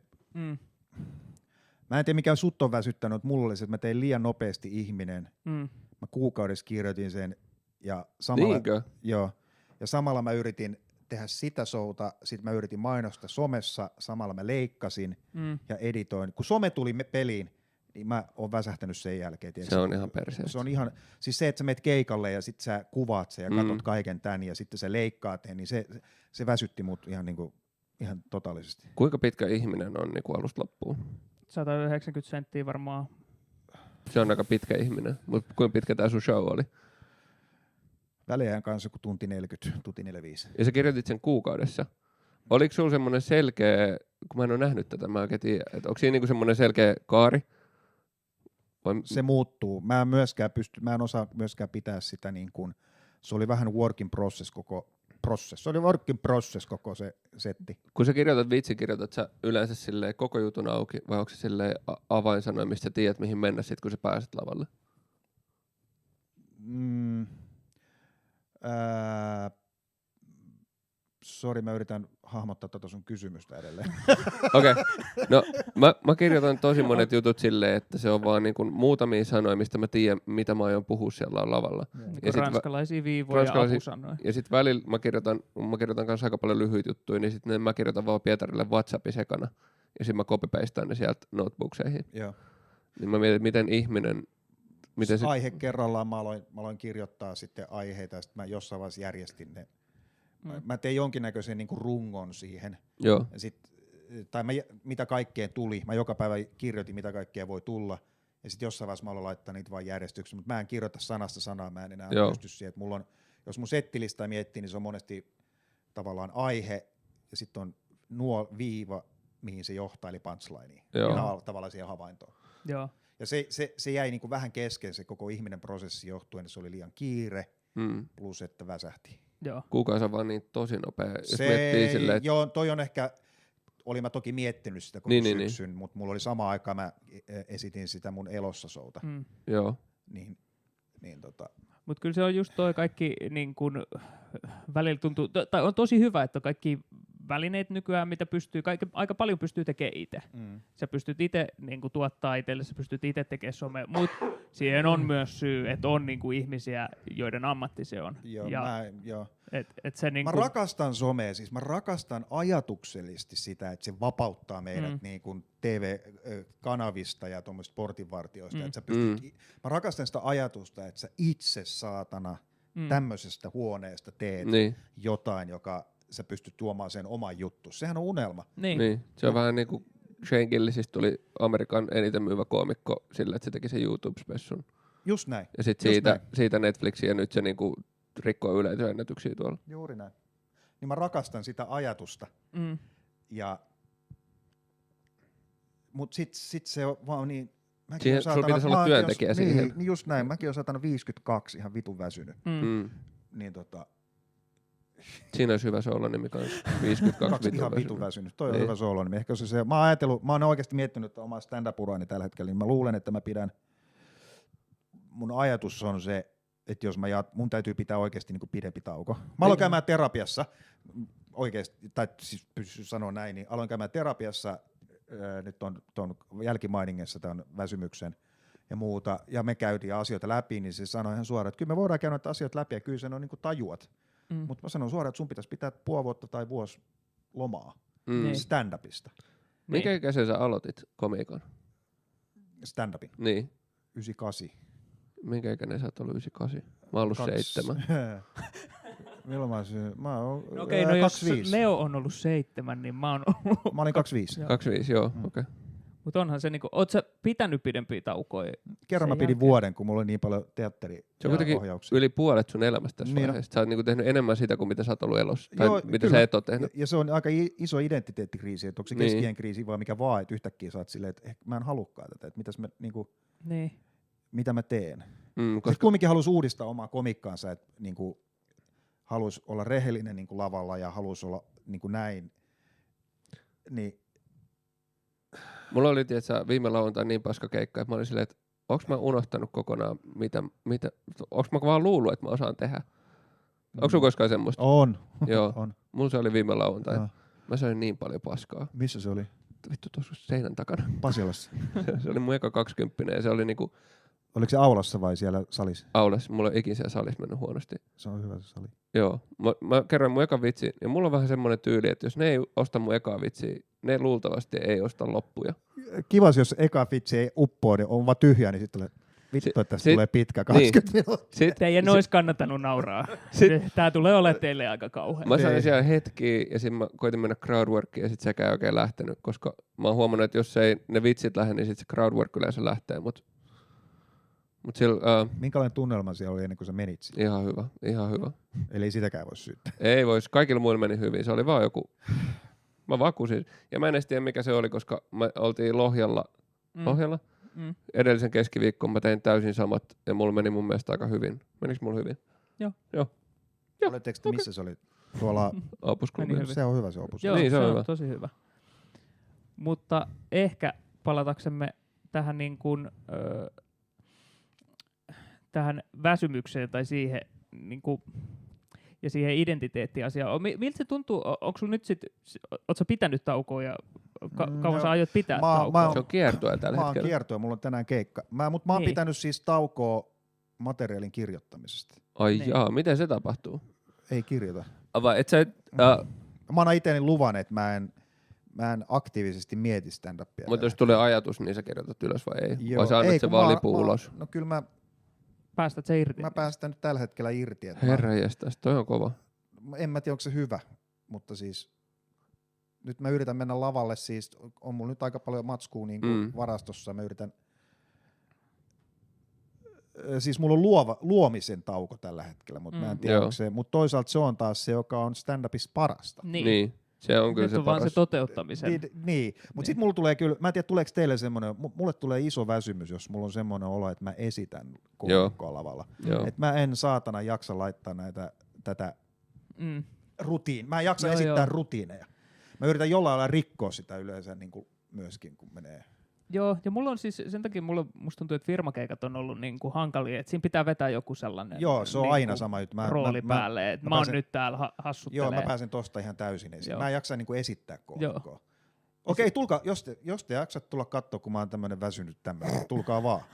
Speaker 1: mä en tiedä mikä sut on väsyttänyt, mutta mulla oli se, että mä tein liian nopeasti ihminen. Mä kuukaudessa kirjoitin sen ja samalla mä yritin tehdä sitä showta, sit mä yritin mainostaa somessa, samalla mä leikkasin ja editoin. Kun some tuli peliin, niin mä oon väsähtänyt sen jälkeen.
Speaker 3: Se on ihan perseestä.
Speaker 1: Se on ihan, siis se, että sä meet keikalle ja sit sä kuvaat sen ja katot kaiken tän ja sitten sä leikkaat niin se väsytti mut ihan niinku ihan totaalisesti.
Speaker 3: Kuinka pitkä ihminen on niinku alusta loppuun?
Speaker 2: 190 senttiä varmaan.
Speaker 3: Se on aika pitkä ihminen, mutta kuinka pitkä tää sun show oli?
Speaker 1: Väliajan kanssa kuin tunti 40, tunti 45.
Speaker 3: Ja sä kirjoitit sen kuukaudessa. Oliko sulla semmoinen selkeä, kun mä en ole nähnyt tätä, mä oikein tiedä, että onko siinä niinku semmoinen selkeä kaari? Vai...
Speaker 1: Se muuttuu. Mä en osaa myöskään pitää sitä niin kuin, se oli vähän work in process koko se setti.
Speaker 3: Kun sä kirjoitat vitsi, kirjoitat sä yleensä silleen koko jutun auki, vai onko se silleen avainsanoja, mistä sä tiedät, mihin mennä sit, kun sä pääset lavalle?
Speaker 1: Sori, mä yritän hahmottaa tota sun kysymystä edelleen.
Speaker 3: Okei. No, mä kirjoitan tosi monet jutut silleen, että se on vaan niin kuin muutamia sanoja, mistä mä tiedän, mitä mä aion puhua siellä lavalla.
Speaker 2: Ja ranskalaisia viivoja ja apusanoja.
Speaker 3: Ja sit välillä mä kirjoitan kanssa aika paljon lyhyitä juttuja, niin sit mä kirjoitan vaan Pietarille WhatsAppissa ekana. Ja sit mä copy-pastaan ne sieltä notebookseihin.
Speaker 1: Joo.
Speaker 3: Niin mä mietin, miten ihminen... Miten se...
Speaker 1: Aihe kerrallaan mä aloin kirjoittaa sitten aiheita, ja sitten mä jossain vaiheessa järjestin ne. Mä tein jonkinnäköisen niinku rungon siihen.
Speaker 3: Joo.
Speaker 1: Mitä kaikkeen tuli. Mä joka päivä kirjoitin, mitä kaikkea voi tulla. Ja sitten jossain vaiheessa mä aloin laittaa niitä vaan järjestykseen. Mutta mä en kirjoita sanasta sanaa, mä en enää pysty siihen. Että mulla on, jos mun settilista miettii, niin se on monesti tavallaan aihe, ja sitten on viiva, mihin se johtaa, eli punchlineen. Tavallaan siihen havaintoon.
Speaker 2: Joo.
Speaker 1: Ja se jäi niinku vähän kesken se koko ihminen prosessi johtuen, että se oli liian kiire, plus että väsähti.
Speaker 2: Joo.
Speaker 3: Kuukausi on vaan niin tosi nopea. Jos miettii silleen, että...
Speaker 1: Joo, toi on ehkä, olin mä toki miettinyt sitä koko syksyn, mutta mulla oli sama aikaa, mä esitin sitä mun elossa showta.
Speaker 3: Joo.
Speaker 1: Mutta
Speaker 2: kyllä se on just toi kaikki niin kun, välillä tuntuu, tai on tosi hyvä, että kaikki välineet nykyään, mitä aika paljon pystyy tekemään itse. Sä pystyt itse niin kuin, tuottaa itselle, sä pystyt itse tekemään somea, mutta siihen on myös syy, että on niin kuin, ihmisiä, joiden ammatti se on.
Speaker 1: Joo,
Speaker 2: mä
Speaker 1: rakastan somea, siis mä rakastan ajatuksellisesti sitä, että se vapauttaa meidät niin kuin TV-kanavista ja tuommoista sportinvartioista. Mä rakastan sitä ajatusta, että sä itse saatana tämmöisestä huoneesta teet jotain, joka sä pystyt tuomaan sen oman juttu. Sehän on unelma.
Speaker 3: Niin. Se on vähän niin kuin Shane Gillisistä tuli Amerikan eniten myyvä koomikko sillä, että se teki sen YouTube-spessun.
Speaker 1: Just näin.
Speaker 3: Ja sitten siitä Netflixiä ja nyt se niinku rikkoo yleisöennätyksiä tuolla.
Speaker 1: Juuri näin. Niin mä rakastan sitä ajatusta. Mut sit se on vaan niin...
Speaker 3: Sulla pitäisi olla työntekijä siihen.
Speaker 1: Niin just näin. Mäkin olen saatana 52 ihan vitun väsynyt. Niin
Speaker 3: siinä olisi hyvä soolonimi kanssa. 52
Speaker 1: ihan vitun väsynyt. Toi on hyvä soolonimi. Ehkä se, mä oon oikeasti miettinyt että omaa stand-up-uraani tällä hetkellä, niin mä luulen, että mun ajatus on se, että jos mun täytyy pitää oikeasti niin kuin pidempi tauko. Mä aloin käymään terapiassa, oikeasti, tai siis pysty sanoa näin, niin aloin käymään terapiassa nyt on jälkimainingessa tämän väsymyksen ja muuta, ja me käytiin asioita läpi, niin se sanoi ihan suoraan, että kyllä me voidaan käydä näitä asioita läpi, ja kyllä sen on niin kuin tajuat. Mutta mä sanon suoraan, että sun pitäisi pitää puoli vuotta tai vuosi lomaa stand-upista.
Speaker 3: Minkä ikäisen sä aloitit komiikan?
Speaker 1: Stand-upin?
Speaker 3: Niin.
Speaker 1: 98.
Speaker 3: Minkä ikäinen sä oot ollut 98? Mä oon ollut 7.
Speaker 1: Milloin mä oon
Speaker 2: 25. Jos Leo on ollut 7, niin mä oon ollut...
Speaker 1: Mä olin 25.
Speaker 3: 25, joo, okei.
Speaker 2: Mutta onhan se niinku, oot sä pitänyt pidempiä taukoja?
Speaker 1: Kerran mä pidin vuoden, kun mulla oli niin paljon teatteriohjauksia.
Speaker 3: Se on kuitenkin yli puolet sun elämästä tässä vaiheessa. Sä oot niinku tehnyt enemmän sitä kuin mitä sä oot ollut elossa. Tai mitä sä et oo tehnyt.
Speaker 1: Ja se on aika iso identiteettikriisi, että onko se keski-iän kriisi vai mikä vaan, että yhtäkkiä sä oot silleen, että mä en halukkaan tätä, että mitäs mä, niinku, mitä mä teen. Koska kumminkin halusi uudistaa omaa komikkaansa, että niinku, halusi olla rehellinen niinku lavalla ja halusi olla niinku näin. Niin
Speaker 3: mulla oli tietysti viime lauantai niin paska keikka, että mä olin silleen, että onks mä unohtanut kokonaan, onks mä vaan luullut, että mä osaan tehdä. Onko sulla koskaan semmoista?
Speaker 1: On.
Speaker 3: Joo.
Speaker 1: On.
Speaker 3: Mulla se oli viime lauantai. Mä söin niin paljon paskaa.
Speaker 1: Missä se oli?
Speaker 3: Vittu tuossa seinän takana.
Speaker 1: Pasilassa.
Speaker 3: Se oli mun eka 20 ja se oli niinku...
Speaker 1: Oliko se aulassa vai siellä salissa?
Speaker 3: Aulassa. Mulla ei ikinä siellä salissa mennyt huonosti.
Speaker 1: Se on hyvä se sali.
Speaker 3: Joo. Mä kerroin mun eka vitsi ja mulla on vähän semmoinen tyyli, että jos ne ei osta mun ekaa vitsiä, ne luultavasti ei osta loppuja.
Speaker 1: Kivas, jos eka vitsi ei uppoa, niin on vaan tyhjää, niin sitten vittu, että tästä tulee pitkä 20 minuuttia.
Speaker 2: Teidän olisi kannattanut nauraa. Tää tulee olemaan teille aika kauhean.
Speaker 3: Mä sain siellä hetkiä ja sitten mä koitin mennä crowdworkiin ja sitten sekä ei oikein lähtenyt, koska mä oon huomannut, että jos ei ne vitsit lähde, niin sitten se crowdwork yleensä lähtee. Mut sillä,
Speaker 1: Minkälainen tunnelma siellä oli ennen kuin sä menit siihen?
Speaker 3: ihan hyvä.
Speaker 1: Eli ei sitäkään voi syyttää.
Speaker 3: Ei vois, kaikilla muilla meni hyvin. Se oli vaan joku, mä vakuusin. Ja mä en edes tiedä mikä se oli, koska me oltiin Lohjalla edellisen keskiviikkoon mä tein täysin samat ja mulla meni mun mielestä aika hyvin. Menikö mulla hyvin?
Speaker 2: Joo.
Speaker 1: Oletteko te, missä se oli? Tuolla
Speaker 3: Opus Club.
Speaker 1: Se on hyvä se Opus.
Speaker 2: Joo,
Speaker 3: niin, se on hyvä.
Speaker 2: tosi hyvä. Mutta ehkä palataksemme tähän niin kuin, tähän väsymykseen tai siihen niin kuin, ja siihen identiteettiasiaan. Miltä se tuntuu? Onko sulla nyt ootko sä pitänyt taukoa ja kauan sä aiot pitää taukoa?
Speaker 3: Se on kiertoa tällä
Speaker 1: hetkellä.
Speaker 3: Mä oon
Speaker 1: kiertoa, mulla on tänään keikka. Mutta mä oon pitänyt siis taukoa materiaalin kirjoittamisesta.
Speaker 3: Ai jaa, miten se tapahtuu?
Speaker 1: Ei kirjoita.
Speaker 3: Vai et sä
Speaker 1: Mä oon itseäni luvannut, että mä en aktiivisesti mieti stand-upia.
Speaker 3: Mutta jos tulee ajatus, niin sä kirjoitat ylös vai ei?
Speaker 1: Joo,
Speaker 3: vai sä annat se vaan lipun ulos?
Speaker 1: No kyllä
Speaker 2: Päästät se irti?
Speaker 1: Mä päästän nyt tällä hetkellä irti.
Speaker 3: Herranjestas, toi on kova.
Speaker 1: En mä tiedä, onko se hyvä, mutta siis nyt mä yritän mennä lavalle, siis on mulla nyt aika paljon matskua niin kuin varastossa, mä yritän, siis mulla on luomisen tauko tällä hetkellä, mutta mä en tiedä, onko se, mutta toisaalta se on taas se, joka on stand-upissa parasta.
Speaker 3: Niin. Se on kyllä
Speaker 2: nyt
Speaker 3: se
Speaker 2: on
Speaker 3: paras.
Speaker 2: vaan se toteuttamisen.
Speaker 1: Niin. Mutta sitten mulla tulee kyllä, mä en tiedä tuleeko teille semmoinen, mulle tulee iso väsymys, jos mulla on semmoinen olo, että mä esitän koomikkoa lavalla. Että mä en saatana jaksa laittaa tätä rutiinia. Mä en jaksa esittää rutiineja. Mä yritän jollain lailla rikkoa sitä yleensä niin kuin myöskin, kun menee.
Speaker 2: Joo, ja mulla on siis, sen takia musta tuntuu, että firmakeikat on ollut niin kuin hankalia, että siinä pitää vetää joku sellainen
Speaker 1: se on aina sama juttu.
Speaker 2: Rooli päälle, että mä oon nyt täällä hassuttelemaan.
Speaker 1: Joo, mä pääsen tosta ihan täysin esiin. Mä en jaksa niin kuin esittää koomikkoa. Okei, tulkaa, jos te jaksat tulla katsoa, kun mä oon tämmönen väsynyt tämmönen, tulkaa vaan.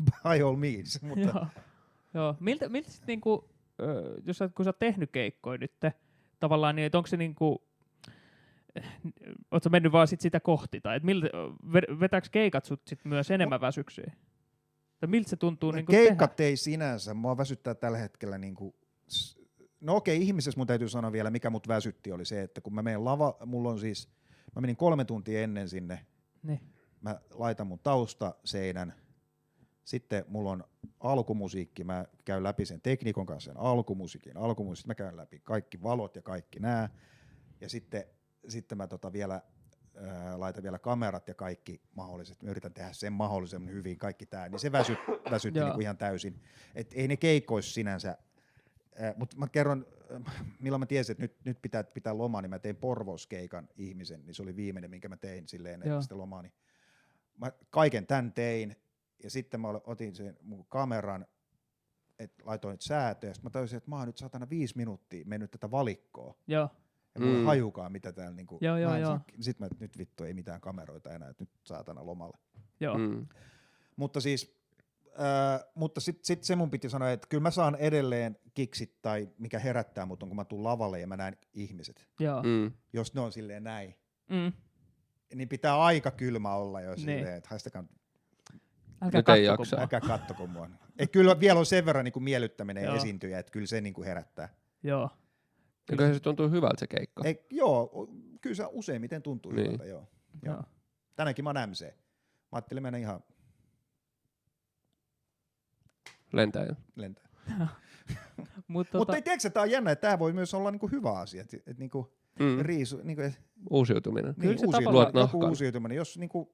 Speaker 1: By all means. Mutta.
Speaker 2: Joo. Miltä sit niinku, kun sä oot tehnyt keikkoja nyt, tavallaan niin, että onko se niinku, ootko mennyt vaan sitä kohti, tai vetääkö keikat sut sit myös enemmän väsyksiä? Tai miltä se tuntuu niinku
Speaker 1: keikat tehdä? Ei sinänsä, mua väsyttää tällä hetkellä niinku, no okei, ihmisessä mun täytyy sanoa vielä, mikä mut väsytti, oli se, että kun mä menen mulla on siis, mä menin 3 tuntia ennen sinne, mä laitan mun taustaseinän, sitten mulla on alkumusiikki, mä käyn läpi sen teknikon kanssa, sen alkumusiikin, mä käyn läpi kaikki valot ja kaikki nää, ja sitten mä vielä laitan vielä kamerat ja kaikki mahdolliset, mä yritän tehdä sen mahdollisimman hyvin, kaikki tää, niin se väsytti niinku ihan täysin, et ei ne keikois sinänsä, mutta mä kerron, milloin mä tiesin, että nyt pitää lomaa, niin mä tein Porvooskeikan ihmisen, niin se oli viimeinen, minkä mä tein silleen ennen sitä lomaa, niin mä kaiken tän tein, ja sitten mä otin sen mun kameran, että laitoin säätöä, ja sitten mä tajusin, että mä oon nyt 5 minuuttia mennyt tätä valikkoa.
Speaker 2: Joo.
Speaker 1: Ja mulla ei hajukaan, mitä täällä niinku.
Speaker 2: Joo.
Speaker 1: Sitten mä nyt vittu ei mitään kameroita enää, että nyt saatana lomalle.
Speaker 2: Joo.
Speaker 1: Mutta siis, sit se mun piti sanoa, että kyllä mä saan edelleen kiksit tai mikä herättää mut on, kun mä tuun lavalle ja mä näen ihmiset.
Speaker 2: Joo.
Speaker 1: Jos ne on silleen näin, niin pitää aika kylmä olla jo silleen, että haistakaa. Älkää kattoko mua. Kyllä vielä on sen verran niin kuin miellyttäminen ja esiintyjä, että kyllä se niin kuin herättää.
Speaker 2: Joo.
Speaker 3: Kyllä se tuntuu hyvältä se keikka.
Speaker 1: Kyllä se useimmiten tuntuu hyvältä, joo. Tänäänkin mä oon MC. Mä ajattelin mennä ihan
Speaker 3: lentää.
Speaker 1: Mutta tiedätkö, tää on jännä, että tää voi myös olla niinku hyvä asia. Et niinku
Speaker 3: uusiutuminen.
Speaker 2: Kyllä se
Speaker 3: joku
Speaker 1: uusiutuminen. Jos niinku,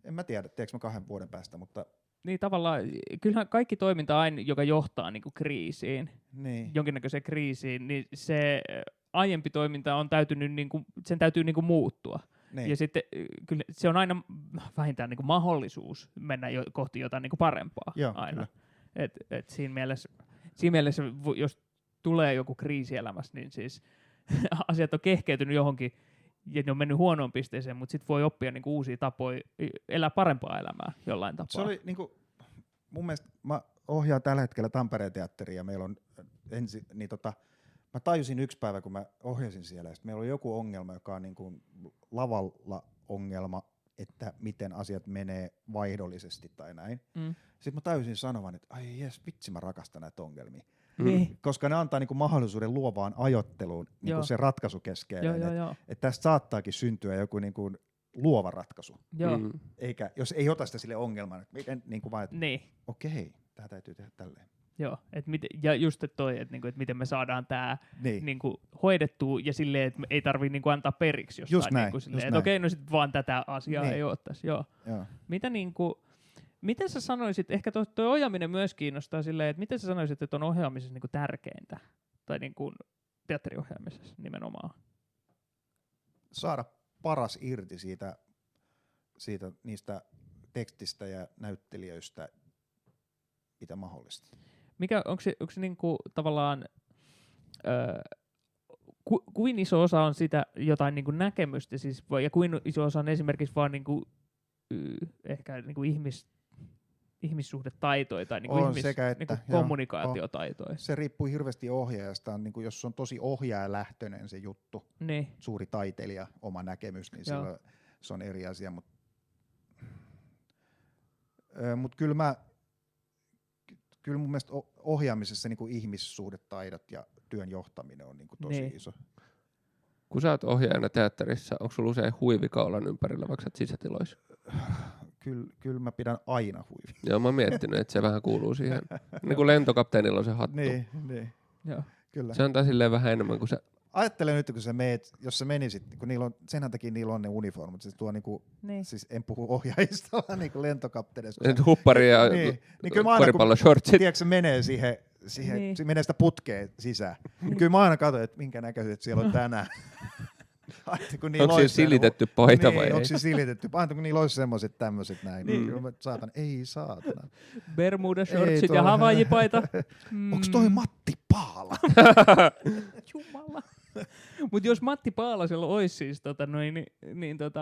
Speaker 1: en mä tiedä, teekö mä 2 vuoden päästä, mutta
Speaker 2: niin tavallaan, kyllähän kaikki toiminta aina, joka johtaa niinku kriisiin, jonkinnäköiseen kriisiin, niin se aiempi toiminta on täytynyt sen täytyy muuttua. Niin. Ja sitten kyllä se on aina vähintään mahdollisuus mennä kohti jotain parempaa.
Speaker 1: Joo,
Speaker 2: aina. Et siinä mielessä, jos tulee joku kriisi elämässä, niin siis asiat on kehkeytynyt johonkin ja ne on mennyt huonoon pisteeseen, mutta sitten voi oppia uusia tapoja elää parempaa elämää jollain tapaa.
Speaker 1: Se oli mun mielestä, mä ohjaan tällä hetkellä Tampereen teatteria ja meillä on mä tajusin yksi päivä, kun mä ohjasin siellä, ja meillä oli joku ongelma, joka on niin kuin lavalla ongelma, että miten asiat menee vaihdollisesti tai näin. Sitten mä tajusin sanovan, että ai jes, vitsi mä rakastan näitä ongelmia. Koska ne antaa niinku mahdollisuuden luovaan ajatteluun niinku se ratkaisukeskeinen. Että tästä saattaakin syntyä joku niinku luova ratkaisu. Eikä, jos ei ota sitä sille ongelmaan, että miten niinku vaan, että okei, tää täytyy tehdä tälleen.
Speaker 2: Joo, ja just toi, että niinku, et miten me saadaan tää niinku hoidettua ja silleen, että ei tarvii niinku antaa periksi jostain.
Speaker 1: Just näin,
Speaker 2: niinku silleen, että okei, no sit vaan tätä asiaa ei ottaisi. Joo. Mitä niinku, miten sä sanoisit, ehkä toi ohjaaminen myös kiinnostaa silleen, että miten sä sanoisit, että on ohjaamisessa niinku tärkeintä, tai niinku teatteriohjaamisessa nimenomaan?
Speaker 1: Saada paras irti niistä tekstistä ja näyttelijöistä, mitä mahdollista.
Speaker 2: Onko se niinku tavallaan, kuin iso osa on sitä jotain niinku näkemystä, siis, ja kuin iso osa on esimerkiksi vaan niinku, ehkä niinku ihmissuhdetaitoja tai niinku niinku kommunikaatiotaitoja?
Speaker 1: Se riippuu hirveästi ohjaajasta. Niin jos se on tosi ohjaajalähtöinen se juttu, suuri taiteilija, oma näkemys, niin silloin se on eri asia. Mut kyllä mun mielestä ohjaamisessa niin kuin ihmissuhdetaidot ja työn johtaminen on niin kuin tosi iso.
Speaker 3: Kun sä oot ohjaajana teatterissa, onko sulla usein huivi kaulan ympärillä, vaikka sä oot sisätiloissa?
Speaker 1: Kyllä mä pidän aina huivi.
Speaker 3: Joo, mä oon miettinyt, että se vähän kuuluu siihen. Niin kuin lentokapteenilla on se hattu.
Speaker 1: Niin.
Speaker 2: Joo.
Speaker 1: Kyllä.
Speaker 3: Se antaa silleen vähän enemmän kuin se.
Speaker 1: Ajattele nyt, kun sä meet, jos sä menisit, kun senhän takia niillä on ne uniformit, se tuo niinku, siis en puhu ohjaajista, vaan niinku lentokapteenista.
Speaker 3: Nyt huppari ja koripalloshortsit.
Speaker 1: Tiedätkö, se menee siihen se menee sitä putkea sisään. Kyllä mä aina katson, että minkä näköiset siellä on tänään.
Speaker 3: Onko siinä silitetty paita vai ei?
Speaker 1: Onko siinä silitetty? Aina kun niillä olisi semmoiset tämmöiset näin. Ei saatana.
Speaker 2: Bermuda-shortsit ja havajipaita.
Speaker 1: Onko toi Matti Paala?
Speaker 2: Jumala. Mutta jos Matti Paalasella olisi siis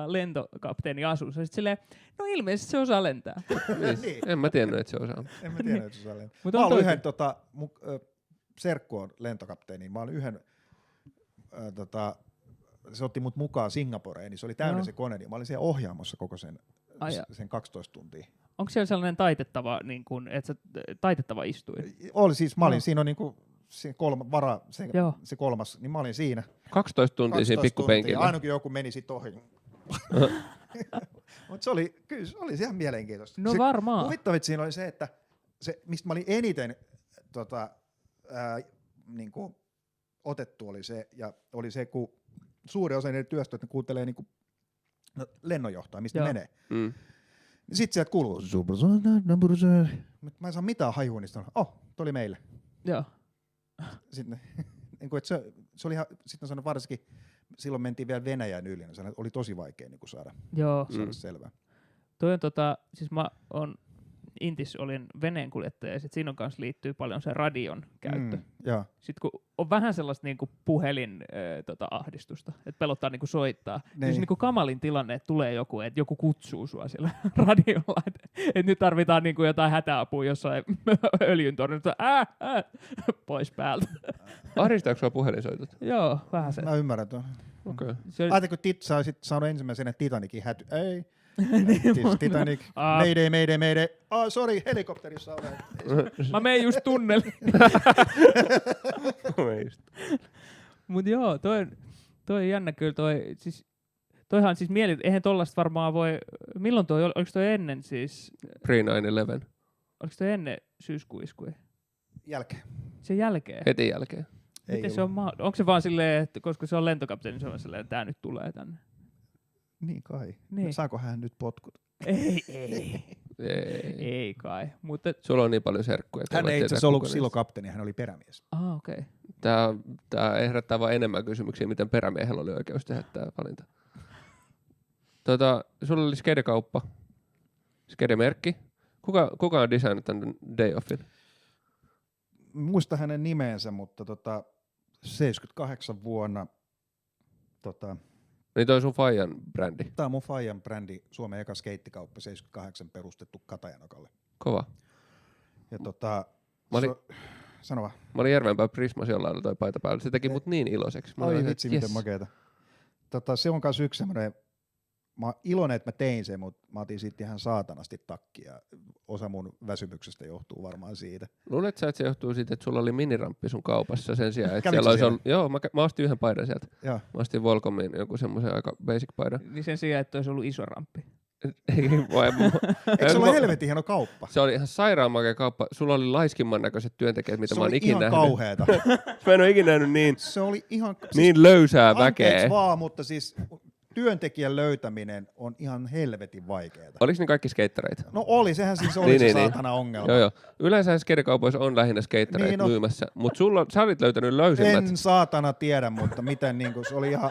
Speaker 2: lentokapteeni asussa, sitten silleen, no ilmeisesti se osaa lentää.
Speaker 3: En mä tiennyt, että se osaa.
Speaker 1: En mä tiennyt, että se osaa lentää. Mä olen yhden, serkku on lentokapteeni, mä olen yhden, se otti mut mukaan Singaporeen, niin se oli täynnä se kone, niin mä olin siellä ohjaamossa koko sen 12 tuntia.
Speaker 2: Onko siellä sellainen taitettava, niin kun, taitettava istuin?
Speaker 1: Oli siis, mä olin siinä on niinku se kolmas, niin mä olin siinä.
Speaker 3: 12 tuntia siinä pikkupenkillä.
Speaker 1: Ainakin joku meni sit ohi. Mutta se oli ihan mielenkiintoista.
Speaker 2: No varmaan.
Speaker 1: Huvittavit siinä oli se, että se, mistä mä olin eniten niinku otettu oli se, kun suuri osa niiden työstä, että ne kuuntelee niinku lennonjohtoa, mistä menee. Sitten sieltä kuuluu, mä en saa mitään hajua, niin sitten toi oli meille.
Speaker 2: Joo.
Speaker 1: Sitten se oli ihan, sitten sanon varsinkin, silloin mentiin vielä Venäjän yli, niin oli tosi vaikea niin saada selvää.
Speaker 2: Toi on siis mä on Intis olin veneenkuljettaja ja sit siinä kanssa liittyy paljon se radion käyttö. Sitten kun on vähän sellaista niinku puhelin ahdistusta, että pelottaa niinku soittaa. Niin. Se niinku kamalin tilanne, että tulee joku, että joku kutsuu sua siellä radiolla, että nyt tarvitaan niinku jotain hätäapua jossain öljyntorjunnassa. Pois päältä.
Speaker 3: Ahdistaako sua puhelinsoitot?
Speaker 2: Joo, vähän se.
Speaker 1: Mä ymmärrän tuon.
Speaker 3: Okay.
Speaker 1: Ajattelin, kun sä olisit saanut ensimmäisenä Titanicin häty. Ei. Titanic, mayday. Sorry, helikopterissa olen.
Speaker 2: Mä menen just tunneliin. Mut joo, toi on jännä kyllä toihan siis eihän tollaista varmaan voi, milloin oliko toi ennen siis?
Speaker 3: Pre-9/11.
Speaker 2: Oliko toi ennen syyskuiskuja?
Speaker 1: Jälkeen.
Speaker 2: Sen jälkeen?
Speaker 3: Heti jälkeen.
Speaker 2: Miten se on onko se vaan silleen, että koska se on lentokapteeni, niin se on silleen, että tää nyt tulee tänne?
Speaker 1: Niin kai. Niin. Saako hän nyt potkut?
Speaker 2: Ei kai. Mutta
Speaker 3: sulla on niin paljon serkkuja.
Speaker 1: Hän ei itse asiassa ollut silloin kapteeni, hän oli perämies.
Speaker 2: Okei. Okay.
Speaker 3: Tää herättää vaan enemmän kysymyksiä, miten perämiehellä oli oikeus tehdä tää valinta. Sulla oli skede-kauppa, skede-merkki. Kuka on designat tämän Day Offin?
Speaker 1: Muista hänen nimensä, mutta 78 vuonna
Speaker 3: niin toi sun Fajan brändi.
Speaker 1: Tää on mun Fajan brändi, Suomen eka skeittikauppa, 78 perustettu Katajanokalle.
Speaker 3: Kova.
Speaker 1: Ja Sano vaan.
Speaker 3: Mä olin Järvenpään Prismas jollain toi paita päällä. Se teki mut niin iloiseksi.
Speaker 1: Oi vitsi, miten makeeta. Se on kans yksi semmoinen, mä oon iloinen, että mä tein sen, mutta mä otin siitä ihan saatanasti takkia. Osa mun väsymyksestä johtuu varmaan siitä.
Speaker 3: Luulet sä, että se johtuu siitä, että sulla oli miniramppi sun kaupassa sen sijaan, että
Speaker 1: Kävikö
Speaker 3: siellä olisi
Speaker 1: siellä?
Speaker 3: ollut... Joo, mä ostin yhden paidan sieltä.
Speaker 1: Joo.
Speaker 3: Mä ostin Volcomin joku semmoisen aika basic paidan.
Speaker 2: Niin sen sijaan, että olisi ollut iso ramppi.
Speaker 1: Eikö se ole helvetin hieno kauppa?
Speaker 3: Se oli ihan sairaan makea kauppa. Sulla oli laiskimman näköiset työntekijät, mitä mä oon ikinä nähnyt.
Speaker 1: Se oli ihan kauheeta.
Speaker 3: Mä en oo ikinä nähnyt niin,
Speaker 1: Se oli ihan...
Speaker 3: niin löysää
Speaker 1: Anteeksi
Speaker 3: väkeä.
Speaker 1: vaan, mutta siis työntekijän löytäminen on ihan helvetin vaikeeta.
Speaker 3: Oliko ne kaikki skeittareita?
Speaker 1: No oli, sehän siis oli se saatana ongelma.
Speaker 3: Joo. Yleensä skeidekaupoissa on lähinnä skeittareita
Speaker 1: Niin, no.
Speaker 3: myymässä, mutta sä olit löytänyt löysimmät.
Speaker 1: En saatana tiedä, mutta miten niinku, se oli ihan...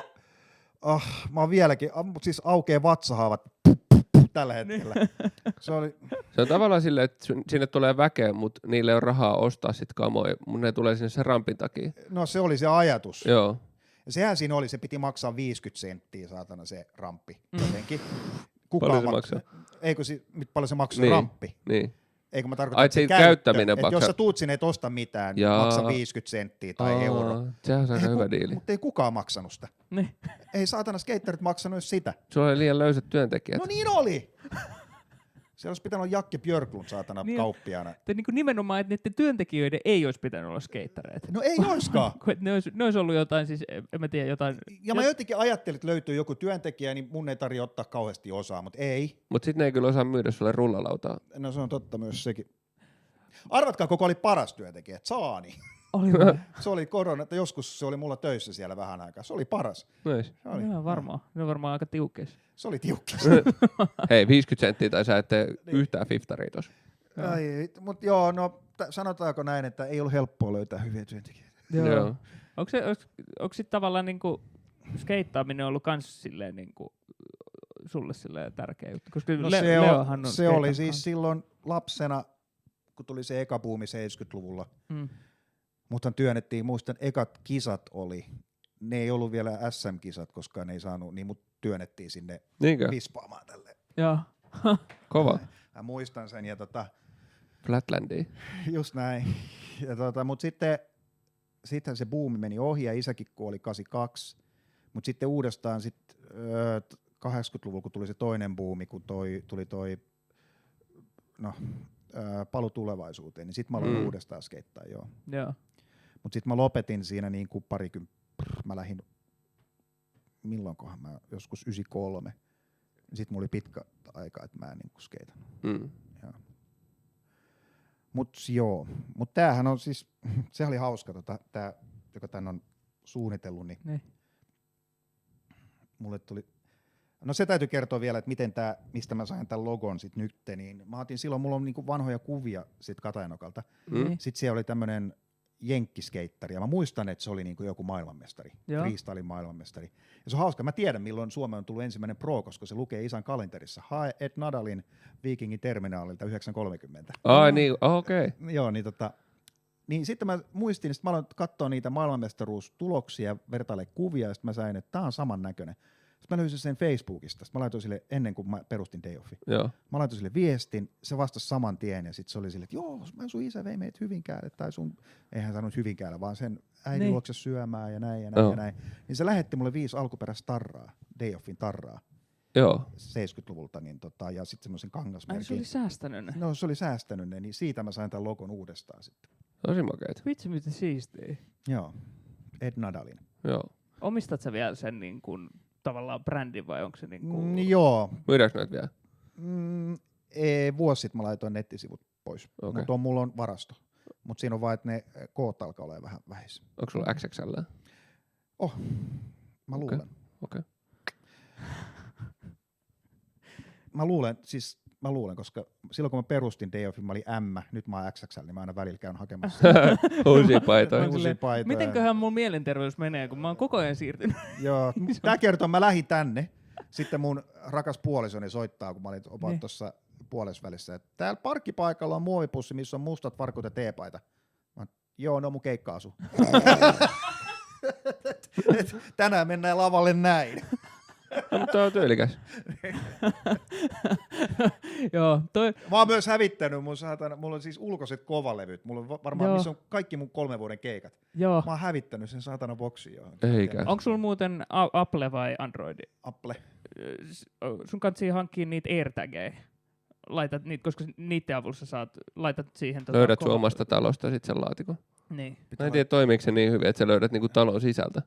Speaker 1: mä oon vieläkin, siis aukeaa vatsahaavat tällä hetkellä. Se oli...
Speaker 3: Se on tavallaan silleen, että sinne tulee väkeä, mutta niille on rahaa ostaa sit kamoja, mutta ne tulee sinne sen rampin takia.
Speaker 1: No se oli se ajatus.
Speaker 3: Joo.
Speaker 1: Ja sehän siinä oli, se piti maksaa 50 senttiä saatana se ramppi jotenkin.
Speaker 3: Paljon se maksaa?
Speaker 1: Eikö paljon se maksoi
Speaker 3: Niin.
Speaker 1: ramppi?
Speaker 3: Niin.
Speaker 1: Eikö mä tarkoitan,
Speaker 3: Ai,
Speaker 1: että se
Speaker 3: käyttäminen
Speaker 1: että jos
Speaker 3: maksaa-
Speaker 1: sä tuut sinne et osta mitään, niin maksa 50 senttiä tai euro.
Speaker 3: Sehän on aika hyvä diili.
Speaker 1: Mutta ei kukaan maksanut sitä.
Speaker 2: Niin.
Speaker 1: Ei saatana skaterit maksanut edes sitä.
Speaker 3: Sulla oli liian löysät työntekijät.
Speaker 1: No niin oli! Siellä olisi pitänyt olla Jakke Björklund saatana
Speaker 2: Niin.
Speaker 1: kauppiaana.
Speaker 2: Niin kuin nimenomaan, että niiden työntekijöiden ei olisi pitänyt olla skeittareita.
Speaker 1: No ei oiskaan.
Speaker 2: Ne olisi ollut jotain, siis en mä tiedä, jotain...
Speaker 1: Ja mä jotenkin ajattelin, että löytyy joku työntekijä, niin mun ei tarvitse ottaa kauheasti osaa, mutta ei.
Speaker 3: Mutta sitten ne ei kyllä osaa myydä sulle rullalautaa.
Speaker 1: No se on totta myös sekin. Arvatkaa, koko oli paras työntekijä, Saani.
Speaker 2: Oli vai?
Speaker 1: Se oli korona, että joskus se oli mulla töissä siellä vähän aikaa. Se oli paras.
Speaker 3: Nois.
Speaker 1: Se oli,
Speaker 2: Ihan varmaan. Ne on varmaan aika tiukkeissa.
Speaker 1: se oli tiukki.
Speaker 3: Hei, 50 senttiä tai sä ette yhtään fiftaria tossa.
Speaker 1: Mutta joo, no sanotaanko näin, että ei ollut helppoa löytää hyviä työntekijöitä.
Speaker 3: Joo.
Speaker 2: Onko sitten tavallaan niinku skeittaaminen ollut kans silleen niinku sulle silleen tärkeä juttu? Koska
Speaker 1: No
Speaker 2: Leohan on
Speaker 1: se oli
Speaker 2: skeitan
Speaker 1: siis
Speaker 2: kanssa.
Speaker 1: silloin lapsena, kun tuli se eka buumi 70-luvulla.
Speaker 2: Mm.
Speaker 1: Mutta työnnettiin, muistan, ekat kisat oli. Ne ei ollut vielä SM-kisat, koska ne ei saanut, niin mut työnnettiin sinne
Speaker 3: Niinkö?
Speaker 1: vispaamaan tälleen.
Speaker 2: Joo.
Speaker 3: Kova.
Speaker 1: Mä muistan sen ja
Speaker 3: Flatlandia.
Speaker 1: just näin. Ja mut sitten se buumi meni ohi ja isäkin kuoli 82. Mut sitten uudestaan 80-luvulla, kun tuli se toinen buumi, kun tuli Paluu tulevaisuuteen, niin sitten mä aloin uudestaan skeittaa, joo.
Speaker 2: Joo.
Speaker 1: Mutta sitten mä lopetin siinä niin kuin mä lähdin, milloinkohan mä, joskus 93. Sitten mulla oli pitkä aika, että mä en niin kuin skeitannut. Mut tämähän on siis, se oli hauska, tää, joka tän on suunnitellut, niin mulle tuli, no se täytyy kertoa vielä, että mistä mä sain tämän logon sit nyt, niin mä otin silloin, mulla on niinku vanhoja kuvia sit Katajanokalta. Sitten siellä oli tämmönen jenkkискeittari, ja mä muistan, että se oli niinku joku maailmanmestari, freestyle maailmanmestari. Ja se on hauska, mä tiedän milloin Suomeen on tullut ensimmäinen pro, koska se lukee isän kalenterissa. Hae Ed Nadalin Vikingin terminaalilta 930.
Speaker 3: Ai niin, okei.
Speaker 1: Joo, niin sitten mä muistin, että mä aloin katsoa niitä maailmanmestaruustuloksia, vertaile kuvia, ja sitten mä sain, että tää on saman näköinen. Sitten mä löysin sen Facebookista, sitten mä laitoin sille, ennen kuin mä perustin Day Offin.
Speaker 3: Joo.
Speaker 1: Mä laitoin sille viestin, se vastasi saman tien, ja sitten se oli silleen, että joo, sun isä vei meidät Hyvinkäälle, tai eihän sanonut Hyvinkäälle, vaan sen äidin luokse syömään, ja näin, ja näin, ja näin. Niin se lähetti mulle 5 alkuperäistä tarraa, Day Offin tarraa.
Speaker 3: Joo.
Speaker 1: 70-luvulta, niin ja sitten semmoisen kangasmerkin.
Speaker 2: Ai se oli säästänyt ne?
Speaker 1: No se oli säästänyt ne, niin siitä mä sain tämän logon uudestaan sitten.
Speaker 3: Tosi makeet.
Speaker 2: Vitsi miten siistiä.
Speaker 1: Joo, Ed Nadalin.
Speaker 3: Joo.
Speaker 2: Omistat sä vielä sen niin kuin, tavallaan brändin vai onko se niin kuin...
Speaker 1: Joo.
Speaker 3: Myydäänkö näitä vielä?
Speaker 1: Vuosi sitten mä laitoin nettisivut pois, mutta mulla on varasto. Mutta siinä on vaan, että ne koot alkaa olla vähän vähissä.
Speaker 3: Onko sulla XXL?
Speaker 1: Mä luulen.
Speaker 3: Okei.
Speaker 1: Mä luulen, koska silloin kun mä perustin Day Offin, mä olin M, nyt mä oon XXL, niin mä aina välillä käyn hakemassa.
Speaker 3: Uusia paitoja.
Speaker 2: Mitenköhän mun mielenterveys menee, kun mä oon koko ajan siirtynyt?
Speaker 1: Joo, tää kertoo, mä lähdin tänne. Sitten mun rakas puolisoni soittaa, kun mä olin tuossa puolesvälissä, että täällä parkkipaikalla on muovipussi, missä on mustat farkut ja teepaita. Joo, ne on mun keikka-asu. Tänään mennään lavalle näin.
Speaker 3: No, mutta on tyylikäs.
Speaker 2: Joo,
Speaker 1: Mä oon myös hävittänyt mulla on siis ulkoiset kovalevyt. Mulla on varmaan, missä on kaikki mun 3 vuoden keikat.
Speaker 2: joo.
Speaker 1: Mä oon hävittänyt sen saatana boksiin johon.
Speaker 3: Eikä.
Speaker 2: Onko sulla muuten Apple vai Android?
Speaker 1: Apple.
Speaker 2: Sun kannattaa hankkia niitä AirTageja. Laitat niitä, koska niiden avulla sä laitat siihen...
Speaker 3: Löydät sun omasta talosta sit sen laatikon.
Speaker 2: Niin.
Speaker 3: Mä en tiedä, toimiiko se niin hyvin, että sä löydät niinku talon sisältä.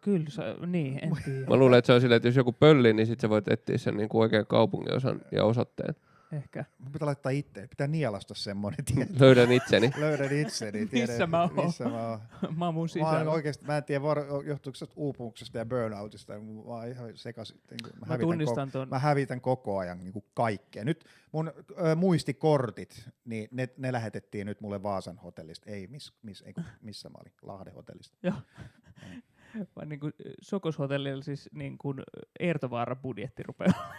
Speaker 2: Kyllä, niin, en tiedä.
Speaker 3: Mä luulen, että se on silleen, että jos joku pöllii, niin sit sä voit etsiä sen niinku oikean kaupunginosan ja osoitteen.
Speaker 2: Ehkä.
Speaker 1: Mun pitää laittaa itse. Pitää nielasta semmonen.
Speaker 3: Löydän itseni.
Speaker 1: Löydän itseni.
Speaker 2: Missä mä oon?
Speaker 1: Missä mä oon.
Speaker 2: Mä oon mun
Speaker 1: Mä,
Speaker 2: sisällä.
Speaker 1: oikeasti, mä en tiedä, johtuuko se uupumuksesta ja burnoutista. Mä oon ihan sekaisin.
Speaker 2: Mä tunnistan ton.
Speaker 1: Mä hävitän koko ajan niin kuin kaikkea. Nyt mun muistikortit, niin ne lähetettiin nyt mulle Vaasan hotellista. Ei, missä mä olin? Lahden hotellista.
Speaker 2: Joo. Vaan niin kuin Sokoshotellilla siis niin kuin Eertovaara-budjetti rupeaa.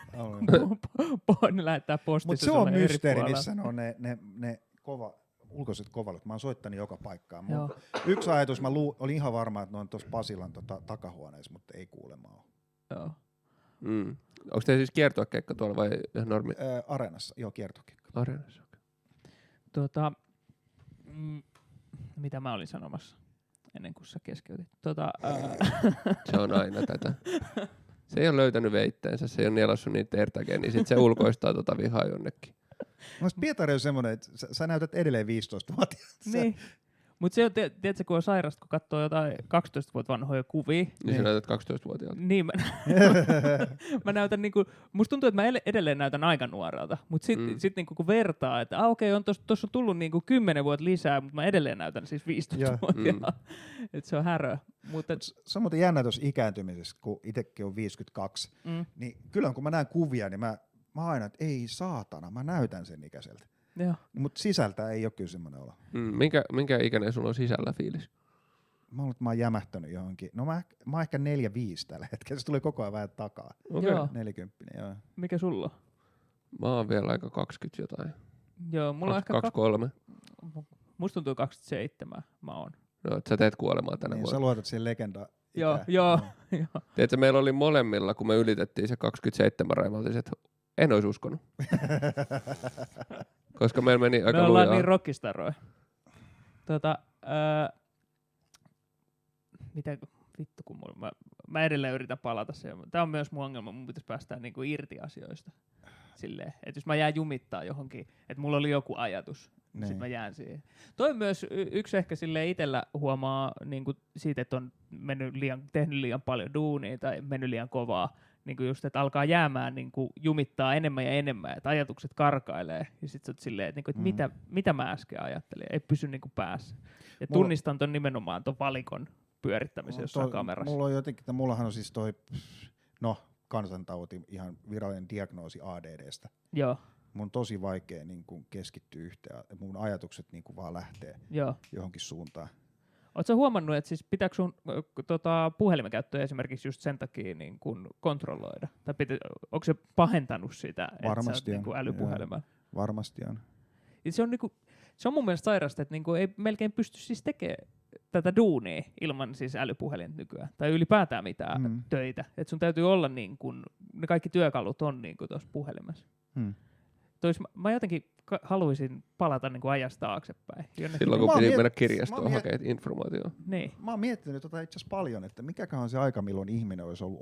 Speaker 2: Ne lähettää postissa.
Speaker 1: Mutta se on mysteeri, missä ne on ne ulkoiset kovalut. Mä oon soittanut joka paikkaan. Yksi ajatus, mä olin ihan varma, että ne on tuossa Pasilan takahuoneessa, mutta ei kuulemma ole.
Speaker 2: Joo.
Speaker 3: Onko teillä siis kiertuekeikka tuolla vai ihan normi?
Speaker 1: Areenassa, joo, kiertokeikka.
Speaker 3: Areenassa,
Speaker 2: mitä mä olin sanomassa ennen kuin sä keskeytit?
Speaker 3: Se on aina tätä. Se ei ole löytänyt veitteensä, se ei ole nielassut niitä AirTageja, niin sit se ulkoistaa vihaa jonnekin.
Speaker 1: Pietari on semmoinen, että sä näytät edelleen 15-vuotiaalta.
Speaker 2: Niin. Mutta se on, tiedätkö, kun on sairasta, kun katsoo jotain 12 vuotta vanhoja kuvia.
Speaker 3: Niin sä näytät 12-vuotiaalta.
Speaker 2: Niin, mä näytän niinku, musta tuntuu, että mä edelleen näytän aika nuorelta, mutta sit niinku kun vertaa, että okei, on tossa on tullut niinku 10 vuotta lisää, mutta mä edelleen näytän siis 15-vuotiaalta. Että se on härö.
Speaker 1: Se on muuten jännä tuossa ikääntymisessä, kun itsekin on 52, niin kyllä kun mä näen kuvia, niin mä aina, että ei saatana, mä näytän sen ikäiseltä. Mutta sisältä ei ole kyllä semmoinen olo.
Speaker 3: Minkä ikäinen sulla on sisällä fiilis?
Speaker 1: Mä oon jämähtänyt johonkin. No mä oon ehkä 4-5 tällä hetkellä. Se tulee koko ajan vähän takaa.
Speaker 3: Okay.
Speaker 1: 40, joo.
Speaker 2: Mikä sulla on?
Speaker 3: Mä oon vielä aika 20 jotain.
Speaker 2: Joo, mulla on ehkä
Speaker 3: 23.
Speaker 2: Musta tuntuu 27 mä oon.
Speaker 3: No, sä teet kuolemaa tänä vuonna.
Speaker 1: Sä luotat siihen legenda.
Speaker 2: Joo.
Speaker 3: Tiedätkö, meillä oli molemmilla, kun me ylitettiin se 27 raivaltiin, että en olisi uskonut. Koska meillä meni aika lujaa.
Speaker 2: Me ollaan niin rockistaroja. Mitä vittu, kun mä edelleen yritän palata siihen. Tää on myös mun ongelma, mun pitäisi päästä niinku irti asioista. Silleen, että jos mä jään jumittaa johonkin, että mulla oli joku ajatus, niin sit mä jään siihen. Toi on myös yksi ehkä silleen itellä huomaa niinku siitä, että on tehnyt liian paljon duunia tai mennyt liian kovaa. Niinku just, että alkaa jäämään niinku jumittaa enemmän ja enemmän, että ajatukset karkailee. Ja sit sä oot silleen, että niinku, mitä mä äsken ajattelin, ei pysy niinku päässä. Ja tunnistan ton nimenomaan ton valikon pyörittämisen jossain kamerassa.
Speaker 1: Mulla on jotenkin, mullahan on siis toi, kansantauti, ihan virallinen diagnoosi ADDstä.
Speaker 2: Joo.
Speaker 1: Mun on tosi vaikea niin kun keskittyä yhteen, mun ajatukset niin kun vaan lähtee johonkin suuntaan.
Speaker 2: Oletko huomannut, että siis pitääkö sun puhelimen käyttöä esimerkiksi just sen takia niin kun kontrolloida? Tai onko se pahentanut sitä, että sä oot niin älypuhelimella?
Speaker 1: Varmasti on.
Speaker 2: Se on mun mielestä sairasta, että niinku ei melkein pysty siis tekemään tätä duunia ilman siis älypuhelin nykyään. Tai ylipäätään mitään töitä. Että sun täytyy olla niin kuin, ne kaikki työkalut on niin kuin tuossa puhelimessa. Mä jotenkin haluaisin palata niin kuin ajasta taaksepäin.
Speaker 3: Silloin kun piti mennä kirjastoon hakemaan informaatiota.
Speaker 2: Niin.
Speaker 1: Mä oon miettinyt itse asiassa paljon, että mikäköhän on se aika, milloin ihminen olisi ollut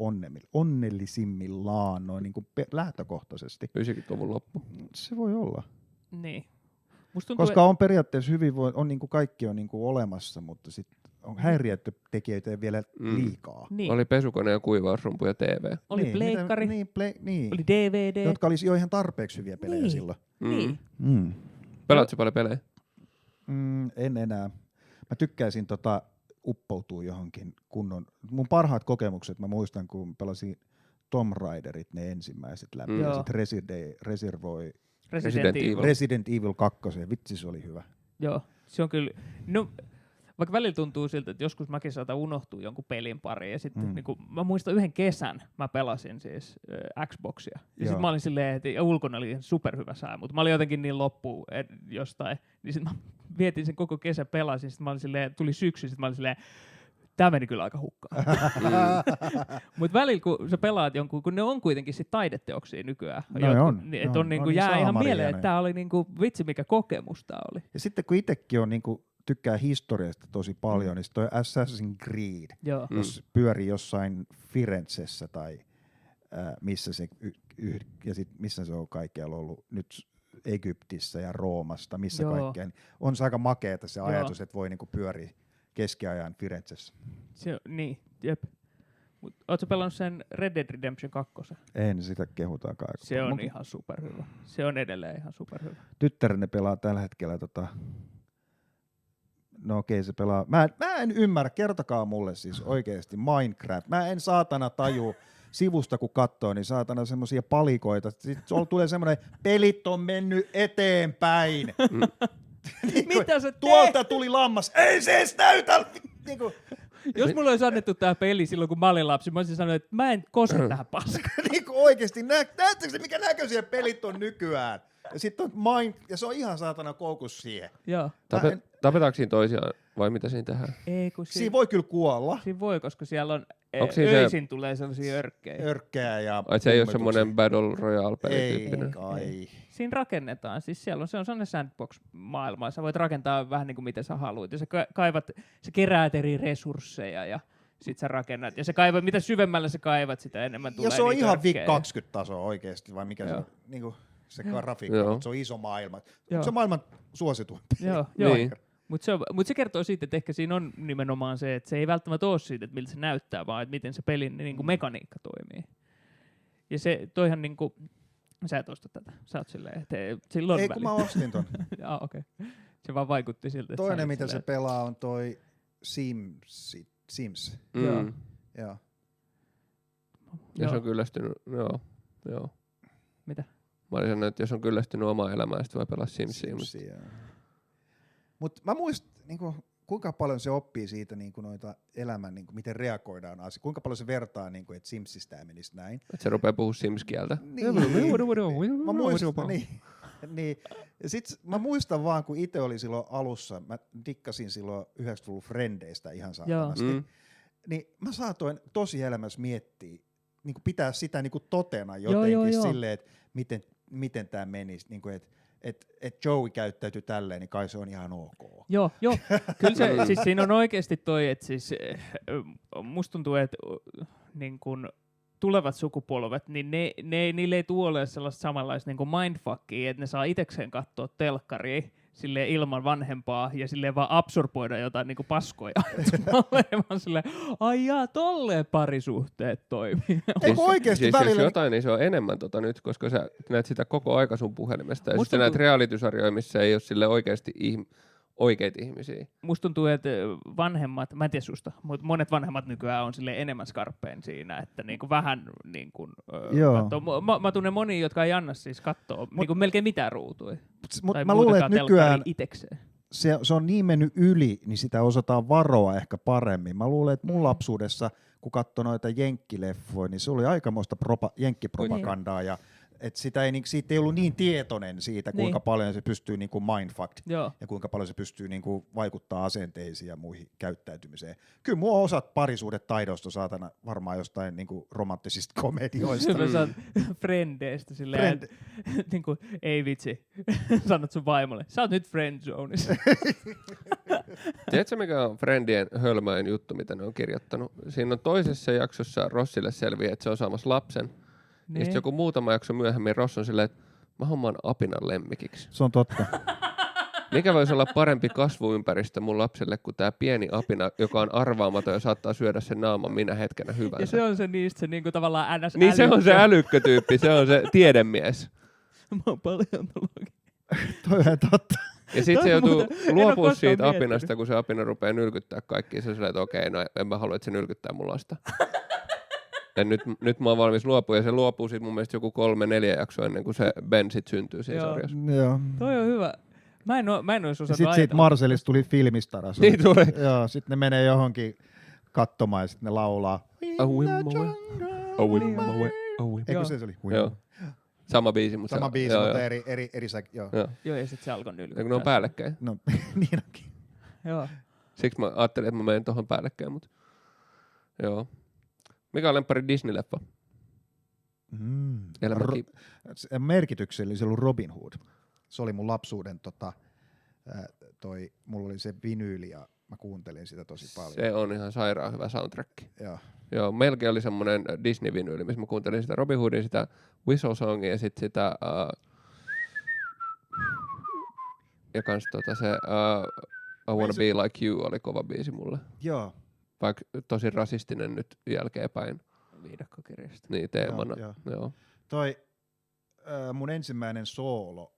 Speaker 1: onnellisimmillaan noin niin kuin lähtökohtaisesti.
Speaker 3: 90-luvun loppu.
Speaker 1: Se voi olla.
Speaker 2: Niin.
Speaker 1: Koska on periaatteessa on niin kuin kaikki on niin kuin olemassa, mutta sitten on häiriötekijöitä vielä liikaa.
Speaker 2: Niin.
Speaker 3: Oli pesukone ja kuivausrumpu ja TV.
Speaker 2: Oli pleikkari, oli DVD.
Speaker 1: Jotka olisi jo ihan tarpeeksi hyviä pelejä silloin.
Speaker 3: Pelaatko paljon pelejä?
Speaker 1: En enää. Mä tykkäisin uppoutua johonkin kunnon. Mun parhaat kokemukset, mä muistan kun pelasin Tomb Raiderit ne ensimmäiset läpi ja sitten Resident Evil 2, vitsi se oli hyvä.
Speaker 2: Joo, se on kyllä, no vaikka välillä tuntuu siltä, että joskus mäkin saatan unohtua jonkun pelin pariin ja sitten niinku, mä muistan yhden kesän mä pelasin siis Xboxia ja sitten mä olin silleen, että ulkona oli superhyvä sää, mutta mä olin jotenkin niin loppuun jostain, niin sitten mä vietin sen koko kesän pelasin, sitten mä olin silleen, tuli syksy, sitten mä olin silleen, Tää meni kyllä aika hukkaan. Mut välillä kun sä pelaat jonkun, kun ne on kuitenkin sit taideteoksia nykyään. Että on niinku jää ihan mieleen, että tää oli niinku vitsi mikä kokemus tää oli.
Speaker 1: Ja sitten kun itsekin on niinku tykkää historiasta tosi paljon, niin toi Assassin's Creed, jos pyörii jossain Firenzessä tai missä se ja sit missä se on kaikkialla ollut nyt Egyptissä ja Roomasta, missä kaikkea. On se aika makeeta se ajatus, että voi niinku pyöriä keskiajan Firenzessä.
Speaker 2: Niin, jep. Ootko pelannut sen Red Dead Redemption 2?
Speaker 1: En, sitä kehutakaan.
Speaker 2: Se on ihan superhyvä. Se on edelleen ihan superhyvä.
Speaker 1: Tyttärenne pelaa tällä hetkellä no okei, se pelaa. Mä en ymmärrä, kertokaa mulle siis oikeesti Minecraft. Mä en saatana taju sivusta kun katsoo, niin saatana semmosia palikoita. Sitten tulee semmoinen, pelit on mennyt eteenpäin.
Speaker 2: Mitä sä teet?
Speaker 1: Tuolta tuli lammas. Ei se edes näytä!
Speaker 2: Jos mulla olisi annettu tää peli silloin, kun mä olin lapsi, mä olisin sanonut, että mä en koske tähän paskaan.
Speaker 1: Oikeesti, näettekö se, mikä näköisiä pelit on nykyään? Ja sitten on ja se on ihan saatana koukus siihen.
Speaker 2: Joo.
Speaker 3: Tapetaanko siinä toisiaan vai mitä siinä tehdään?
Speaker 2: Ei, kun
Speaker 1: siinä voi kyllä kuolla.
Speaker 2: Siinä voi, koska siellä on öisin tulee sellaisia örkkejä.
Speaker 1: Örkkejä ja
Speaker 3: se ei ole semmoinen Battle Royale-pelityyppinen.
Speaker 1: Ei kai.
Speaker 2: Siinä rakennetaan. Siis se on sellainen sandbox-maailma. Sä voit rakentaa vähän niin kuin miten sä haluat. Ja sä keräät eri resursseja ja sit sä rakennat. Ja mitä syvemmällä sä kaivat, sitä enemmän tulee.
Speaker 1: Ja se on
Speaker 2: niitä
Speaker 1: ihan
Speaker 2: örkkejä.
Speaker 1: 20 tasoa oikeesti, vai mikä se on? Niinku se grafiikka, mutta se on iso maailma. Onko se maailman suosituimpi?
Speaker 2: Joo.
Speaker 3: Niin.
Speaker 2: Mutta se kertoo siitä, että ehkä siinä on nimenomaan se, että se ei välttämättä ole siitä, että miltä se näyttää, vaan että miten se pelin niin kuin mekaniikka toimii. Ja se toihan niinku, sä et osta tätä, sä oot silleen, että silloin
Speaker 1: ei kun mä ostin ton.
Speaker 2: okei. Se vaan vaikutti siltä.
Speaker 1: Toinen mitä se pelaa on toi Sims. Joo.
Speaker 3: Jos on kyllästynyt, joo.
Speaker 2: Mitä?
Speaker 3: Mä olin sanonut, että jos on kyllästynyt omaan elämään, sitten voi pelaa Simsia.
Speaker 1: Mutta mä muistan, niinku, kuinka paljon se oppii siitä niinku, noita elämän, niinku, miten reagoidaan asiaan. Kuinka paljon se vertaa, niinku, että Simsistä menisi näin.
Speaker 3: Että se rupeaa puhua Sims-kieltä.
Speaker 1: Niin. Ja sit mä muistan vaan, kun itse oli silloin alussa, mä dikkasin silloin 90-luvun Frendeistä ihan saatanasti. Niin mä saatoin tosielämässä miettiä, niinku pitää sitä niinku totena jotenkin silleen, että miten tää menisi, niinku, että Joey käyttäytyy tälleen, niin kai se on ihan ok.
Speaker 2: Joo. Kyllä se, siis siinä on oikeasti toi, että siis musta tuntuu, että niin kun tulevat sukupolvet, niin niille ei tule ole sellaista samanlaista niin kuin mindfuckia, että ne saa itekseen katsoa telkkaria silleen ilman vanhempaa ja silleen vaan absorboida jotain niin kuin paskoja. Vaan silleen, ai jaa, tolleen parisuhteet toimii.
Speaker 1: Eikö oikeesti
Speaker 3: siis
Speaker 1: välillä?
Speaker 3: Jos jotain, niin se on enemmän nyt, koska sä näet sitä koko aika sun puhelimesta. Ja sitten näet reality-sarjoja, missä ei ole sille oikeasti oikeita ihmisiä.
Speaker 2: Musta tuntuu, että vanhemmat, mä en tiedä susta, mutta monet vanhemmat nykyään on sille enemmän skarppeen siinä, että niinku vähän niinku, katsoo. Mä tunnen monia, jotka ei anna siis katsoa niinku melkein mitään ruutuja.
Speaker 1: Mutta mä luulen, että nykyään se on niin mennyt yli, niin sitä osataan varoa ehkä paremmin. Mä luulen, että mun lapsuudessa, kun katsoi noita jenkkileffoja, niin se oli aikamoista jenkkipropagandaa ja että siitä ei ollut niin tietoinen siitä, kuinka paljon se pystyy niinku mindfucked ja kuinka paljon se pystyy niinku vaikuttaa asenteisiin ja muihin käyttäytymiseen. Kyllä mua osat parisuudet taidosta saatana varmaan jostain niinku romanttisista komedioista.
Speaker 2: Sä saat Frendeistä silleen, niinku, ei vitsi, sanot sun vaimolle, sä oot nyt friendzoneissa.
Speaker 3: Tiedätkö mikä on Friendien hölmöin juttu, mitä ne on kirjoittanut? Siinä on toisessa jaksossa Rossille selviää, että se on saamassa lapsen. Ja sitten joku muutama jakso myöhemmin Ross on silleen, että mä hommaan apinan lemmikiksi.
Speaker 1: Se on totta.
Speaker 3: Mikä voisi olla parempi kasvuympäristö mun lapselle kuin tää pieni apina, joka on arvaamaton ja saattaa syödä sen naaman minä hetkenä hyvänsä.
Speaker 2: Ja se on se niistä se niinku tavallaan ns.
Speaker 3: Niin se on se älykkötyyppi, se on se tiedemies.
Speaker 2: Mä oon paleontologi.
Speaker 1: Toi on totta.
Speaker 3: Ja sit se joutuu luopua siitä apinasta, kun se apina rupeaa nylkyttää kaikki. Se on silleen, että okei, no en mä halua, että se nylkyttää mun lasta. Ja nyt mä oon valmis luopua, ja se luopuu sit mun mielestä joku 3-4 jaksoa ennen kuin se Ben sit syntyy siinä sarjassa.
Speaker 1: Joo.
Speaker 2: Toi on hyvä. Mä en ois osannut
Speaker 1: ajatella. Sit Marcelista tuli filmistara.
Speaker 3: Niin tuli.
Speaker 1: Joo, sit ne menee johonkin katsomaan ja sit ne laulaa. Eikö se oli?
Speaker 3: Joo. Sama biisi, mutta
Speaker 1: eri säk. Joo,
Speaker 2: ja sit se alkoi nylkyttää.
Speaker 3: Eikö ne on päällekkäin?
Speaker 1: No, niin onkin.
Speaker 2: Joo.
Speaker 3: Siksi mä ajattelin, että mä menen tohon päällekkäin, mutta Joo. Mikä on lemppari Disney-leffa?
Speaker 1: Merkityksellisesti se oli Robin Hood. Se oli mun lapsuuden mulla oli se vinyyli ja mä kuuntelin sitä tosi paljon.
Speaker 3: Se on ihan sairaan hyvä soundtrack.
Speaker 1: Joo,
Speaker 3: melkein oli semmonen Disney-vinyyli, missä mä kuuntelin sitä Robin Hoodin, sitä Whistle-songia ja sit sitä ja kans se I Wanna Be Like You oli kova biisi mulle.
Speaker 1: Joo.
Speaker 3: Vaikka tosi rasistinen nyt jälkeenpäin.
Speaker 2: Viidakkokirjasta.
Speaker 3: Niin teemana. Joo.
Speaker 1: Toi mun ensimmäinen soolo,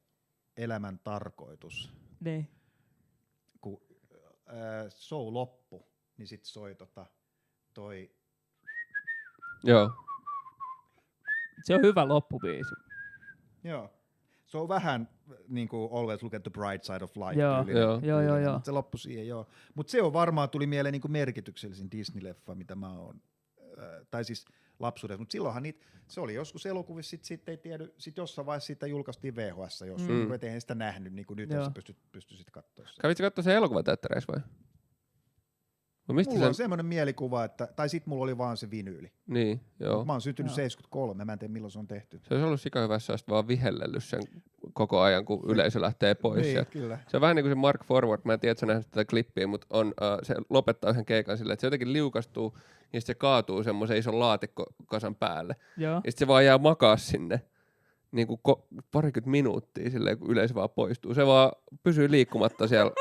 Speaker 1: Elämän tarkoitus.
Speaker 2: Niin.
Speaker 1: Kun show loppu, niin sit soi toi.
Speaker 3: Joo.
Speaker 2: Se on hyvä loppubiisi.
Speaker 1: Joo. Se on vähän niinku Always Look at the Bright Side of Life.
Speaker 2: Joo.
Speaker 1: Se loppui siihen, joo. Mut se on varmaan tuli mieleen niinku merkityksellisin Disney-leffa, mitä mä oon. Tai siis lapsuudessa, mutta silloinhan se oli joskus elokuvissa, sit ei tiedä, sit jossain vaiheessa siitä julkaistiin VHS, jos eihän sitä nähnyt, niin kuin nyt sä pysty sit katsoa sitä.
Speaker 3: Kävitkö katsoa sen elokuvateattereissa vai?
Speaker 1: Mulla on semmoinen mielikuva, tai sit mulla oli vaan se vinyyli.
Speaker 3: Niin, joo.
Speaker 1: Mä oon syntynyt 73, mä en tiedä milloin se on tehty.
Speaker 3: Se olisi ollut sika hyvässä, jos vaan vihellellyt sen koko ajan, kun yleisö lähtee pois.
Speaker 1: Niin, kyllä.
Speaker 3: Se on vähän niin kuin se Mark Forward, mä en tiedä, että sä nähnyt tätä klippiä, mutta se lopettaa yhden keikan silleen, että se jotenkin liukastuu ja sitten se kaatuu semmoisen ison laatikkokasan päälle.
Speaker 2: Joo.
Speaker 3: Ja sitten se vaan jää makaa sinne niin kuin parikymmentä minuuttia silleen, kun yleisö vaan poistuu. Se vaan pysyy liikkumatta siellä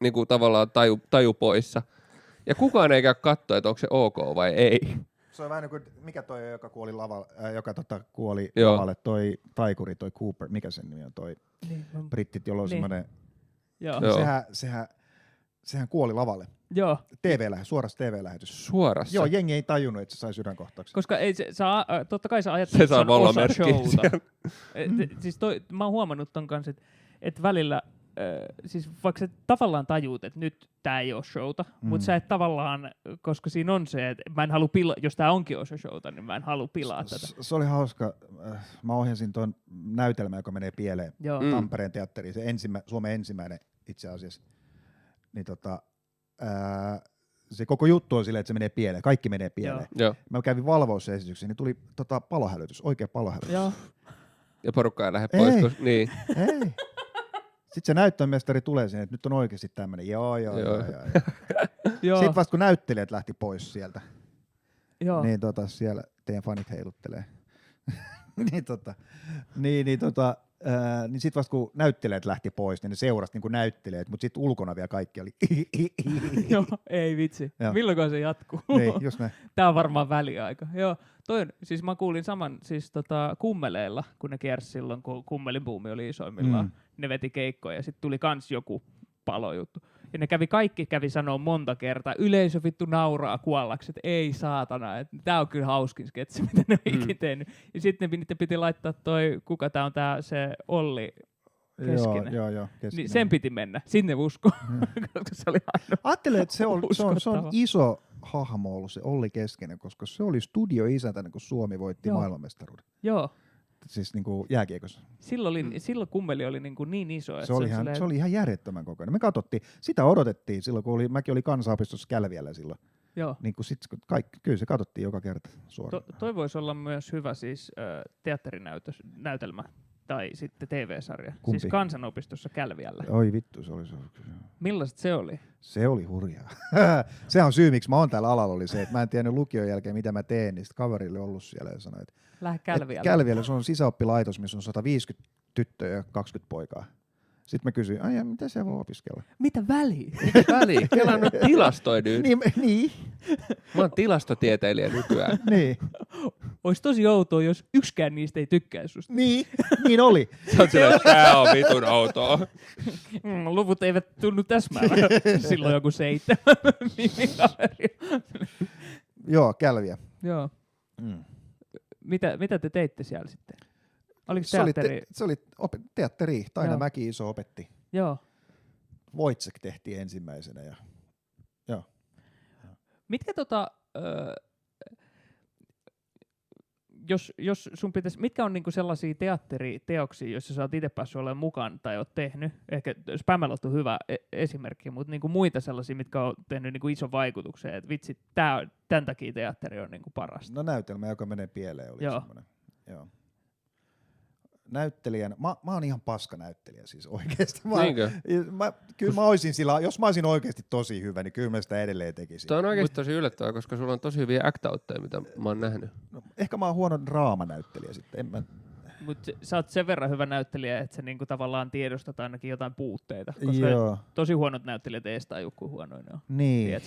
Speaker 3: niin kuin tavallaan taju poissa. Ja kukaan ei käy katsoa, että onko se ok vai ei.
Speaker 1: Se on vähän niin kuin, mikä toi, joka kuoli kuoli lavalle, toi taikuri, toi Cooper, mikä sen nimi on, toi brittit, jolla on semmoinen, sehän kuoli lavalle.
Speaker 2: Joo.
Speaker 1: Suorassa TV-lähetys.
Speaker 3: Suorassa?
Speaker 1: Joo, jengi ei tajunnut, että se sai sydänkohtauksen.
Speaker 2: Koska ei se saa, totta kai sä ajattelet,
Speaker 3: että se on osa
Speaker 2: showta. Siis mä oon huomannut ton kanssa, että välillä, siis vaikka sä tavallaan tajuut, että nyt tää ei oo showta, mutta sä et tavallaan, koska siinä on se, että mä en halua jos tää onkin osa showta, niin mä en halua pilaa tätä.
Speaker 1: Se oli hauska. Mä ohjasin ton näytelmän, joka menee pieleen Tampereen teatteriin, se Suomen ensimmäinen itse asiassa. Niin se koko juttu on silleen, että se menee pieleen, kaikki menee pieleen.
Speaker 3: Joo.
Speaker 1: Mä kävin valvoa se esityksen, niin tuli palohälytys, oikea palohälytys.
Speaker 2: Joo.
Speaker 3: Ja porukka ei lähde pois. Niin.
Speaker 1: Ei. Sitten se näyttönmestari tulee sinne, että nyt on oikeasti tämmöinen. Joo. Sitten vasta kun näyttelijät lähti pois sieltä, niin siellä teidän fanit heiluttelee. Niin sit vasta kun näyttelijät lähti pois, niin ne seurasi niin kuin näyttelijät, mutta sitten ulkona vielä kaikki oli.
Speaker 2: Joo, ei vitsi. Milloinkaan se jatkuu?
Speaker 1: Niin, just näin.
Speaker 2: Tää on varmaan väliaika. Joo, siis mä kuulin saman siis kummeleilla, kun ne kiersi silloin, kun kummelin buumi oli isoimmillaan. Ne veti keikkoja ja sitten tuli kans joku palojuttu. Ja ne kaikki kävi sanoa monta kertaa, yleisö vittu nauraa kuollaksi, että ei saatana, että tää on kyllä hauskin sketsi, mitä ne on ikin tehnyt. Ja sitten ne piti laittaa kuka tää on se Olli Keskinen.
Speaker 1: Joo, Keskinen.
Speaker 2: Niin sen piti mennä, sinne usko, koska se oli aina
Speaker 1: ajattelen, että se on iso hahmo ollut se Olli Keskinen, koska se oli studioisäntä, kun Suomi voitti maailmanmestaruuden.
Speaker 2: Joo.
Speaker 1: Siis niinku jääkiekossa.
Speaker 2: Silloin kummeli oli niin iso. Että
Speaker 1: se oli ihan järjettömän kokoinen. Me katsottiin, sitä odotettiin silloin, kun mäkin olin kansanopistossa Kälviällä silloin.
Speaker 2: Joo.
Speaker 1: Niin kyllä se katsottiin joka kerta suoraan.
Speaker 2: Toi voisi olla myös hyvä siis teatterinäytelmä tai sitten TV-sarja.
Speaker 1: Kumpi?
Speaker 2: Siis kansanopistossa Kälviällä.
Speaker 1: Oi vittu, se oli.
Speaker 2: Millaiset se oli?
Speaker 1: Se oli hurjaa. Se on syy, miksi mä oon täällä alalla, oli se, että mä en tiennyt lukion jälkeen, mitä mä teen, niin sitten kaverille ollut siellä ja sanoi, että
Speaker 2: lähde Kälviälle.
Speaker 1: Kälviälle, se on sisäoppilaitos, missä on 150 tyttöjä ja 20 poikaa. Sitten mä kysyin, mitä se voi opiskella?
Speaker 2: Mitä väliä?
Speaker 3: Väliä? Kela nyt tilastoidy.
Speaker 1: Niin.
Speaker 3: Mä oon tilastotieteilijä nykyään.
Speaker 1: Niin.
Speaker 2: Olisi tosi outoa, jos yksikään niistä ei tykkää susta.
Speaker 1: Niin oli.
Speaker 3: Sä oot silleen, tää on vitun outoa.
Speaker 2: Luvut eivät tunnu täsmäällä. Silloin joku 7 kaveri.
Speaker 1: Joo, Kälviä.
Speaker 2: Joo. Mitä te teitte siellä sitten? Oliko teatteri?
Speaker 1: Se oli teatteri. Taina Mäki iso opetti.
Speaker 2: Joo.
Speaker 1: Wojciech tehtiin ensimmäisenä. Joo.
Speaker 2: Mitkä jos sun pitäisi, mitkä on niinku sellaisia teatteriteoksia, joissa sä oot itse päässyt olemaan mukaan tai oot tehnyt, ehkä Spamalot on hyvä esimerkki, mutta niinku muita sellaisia, mitkä on tehnyt niinku ison vaikutuksen, että vitsi, tämän takia teatteri on niinku parasta.
Speaker 1: No näytelmä, joka menee pieleen, oli
Speaker 2: Joo.
Speaker 1: semmoinen. Joo. Näyttelijänä, mä oon ihan paska näyttelijä siis oikeesti. Kyllä mä oisin sillä, jos mä olisin oikeesti tosi hyvä, niin kyllä mä sitä edelleen tekisin.
Speaker 3: Tuo on oikeesti tosi yllättävää, koska sulla on tosi hyviä act-outteja, mitä mä oon nähnyt.
Speaker 1: No, ehkä mä oon huono draamanäyttelijä sitten.
Speaker 2: Mutta sä oot sen verran hyvä näyttelijä, että sä niinku tavallaan tiedostat ainakin jotain puutteita. Koska
Speaker 1: Joo.
Speaker 2: tosi huonot näyttelijät ei sitä joku huonoin ole.
Speaker 1: Niin.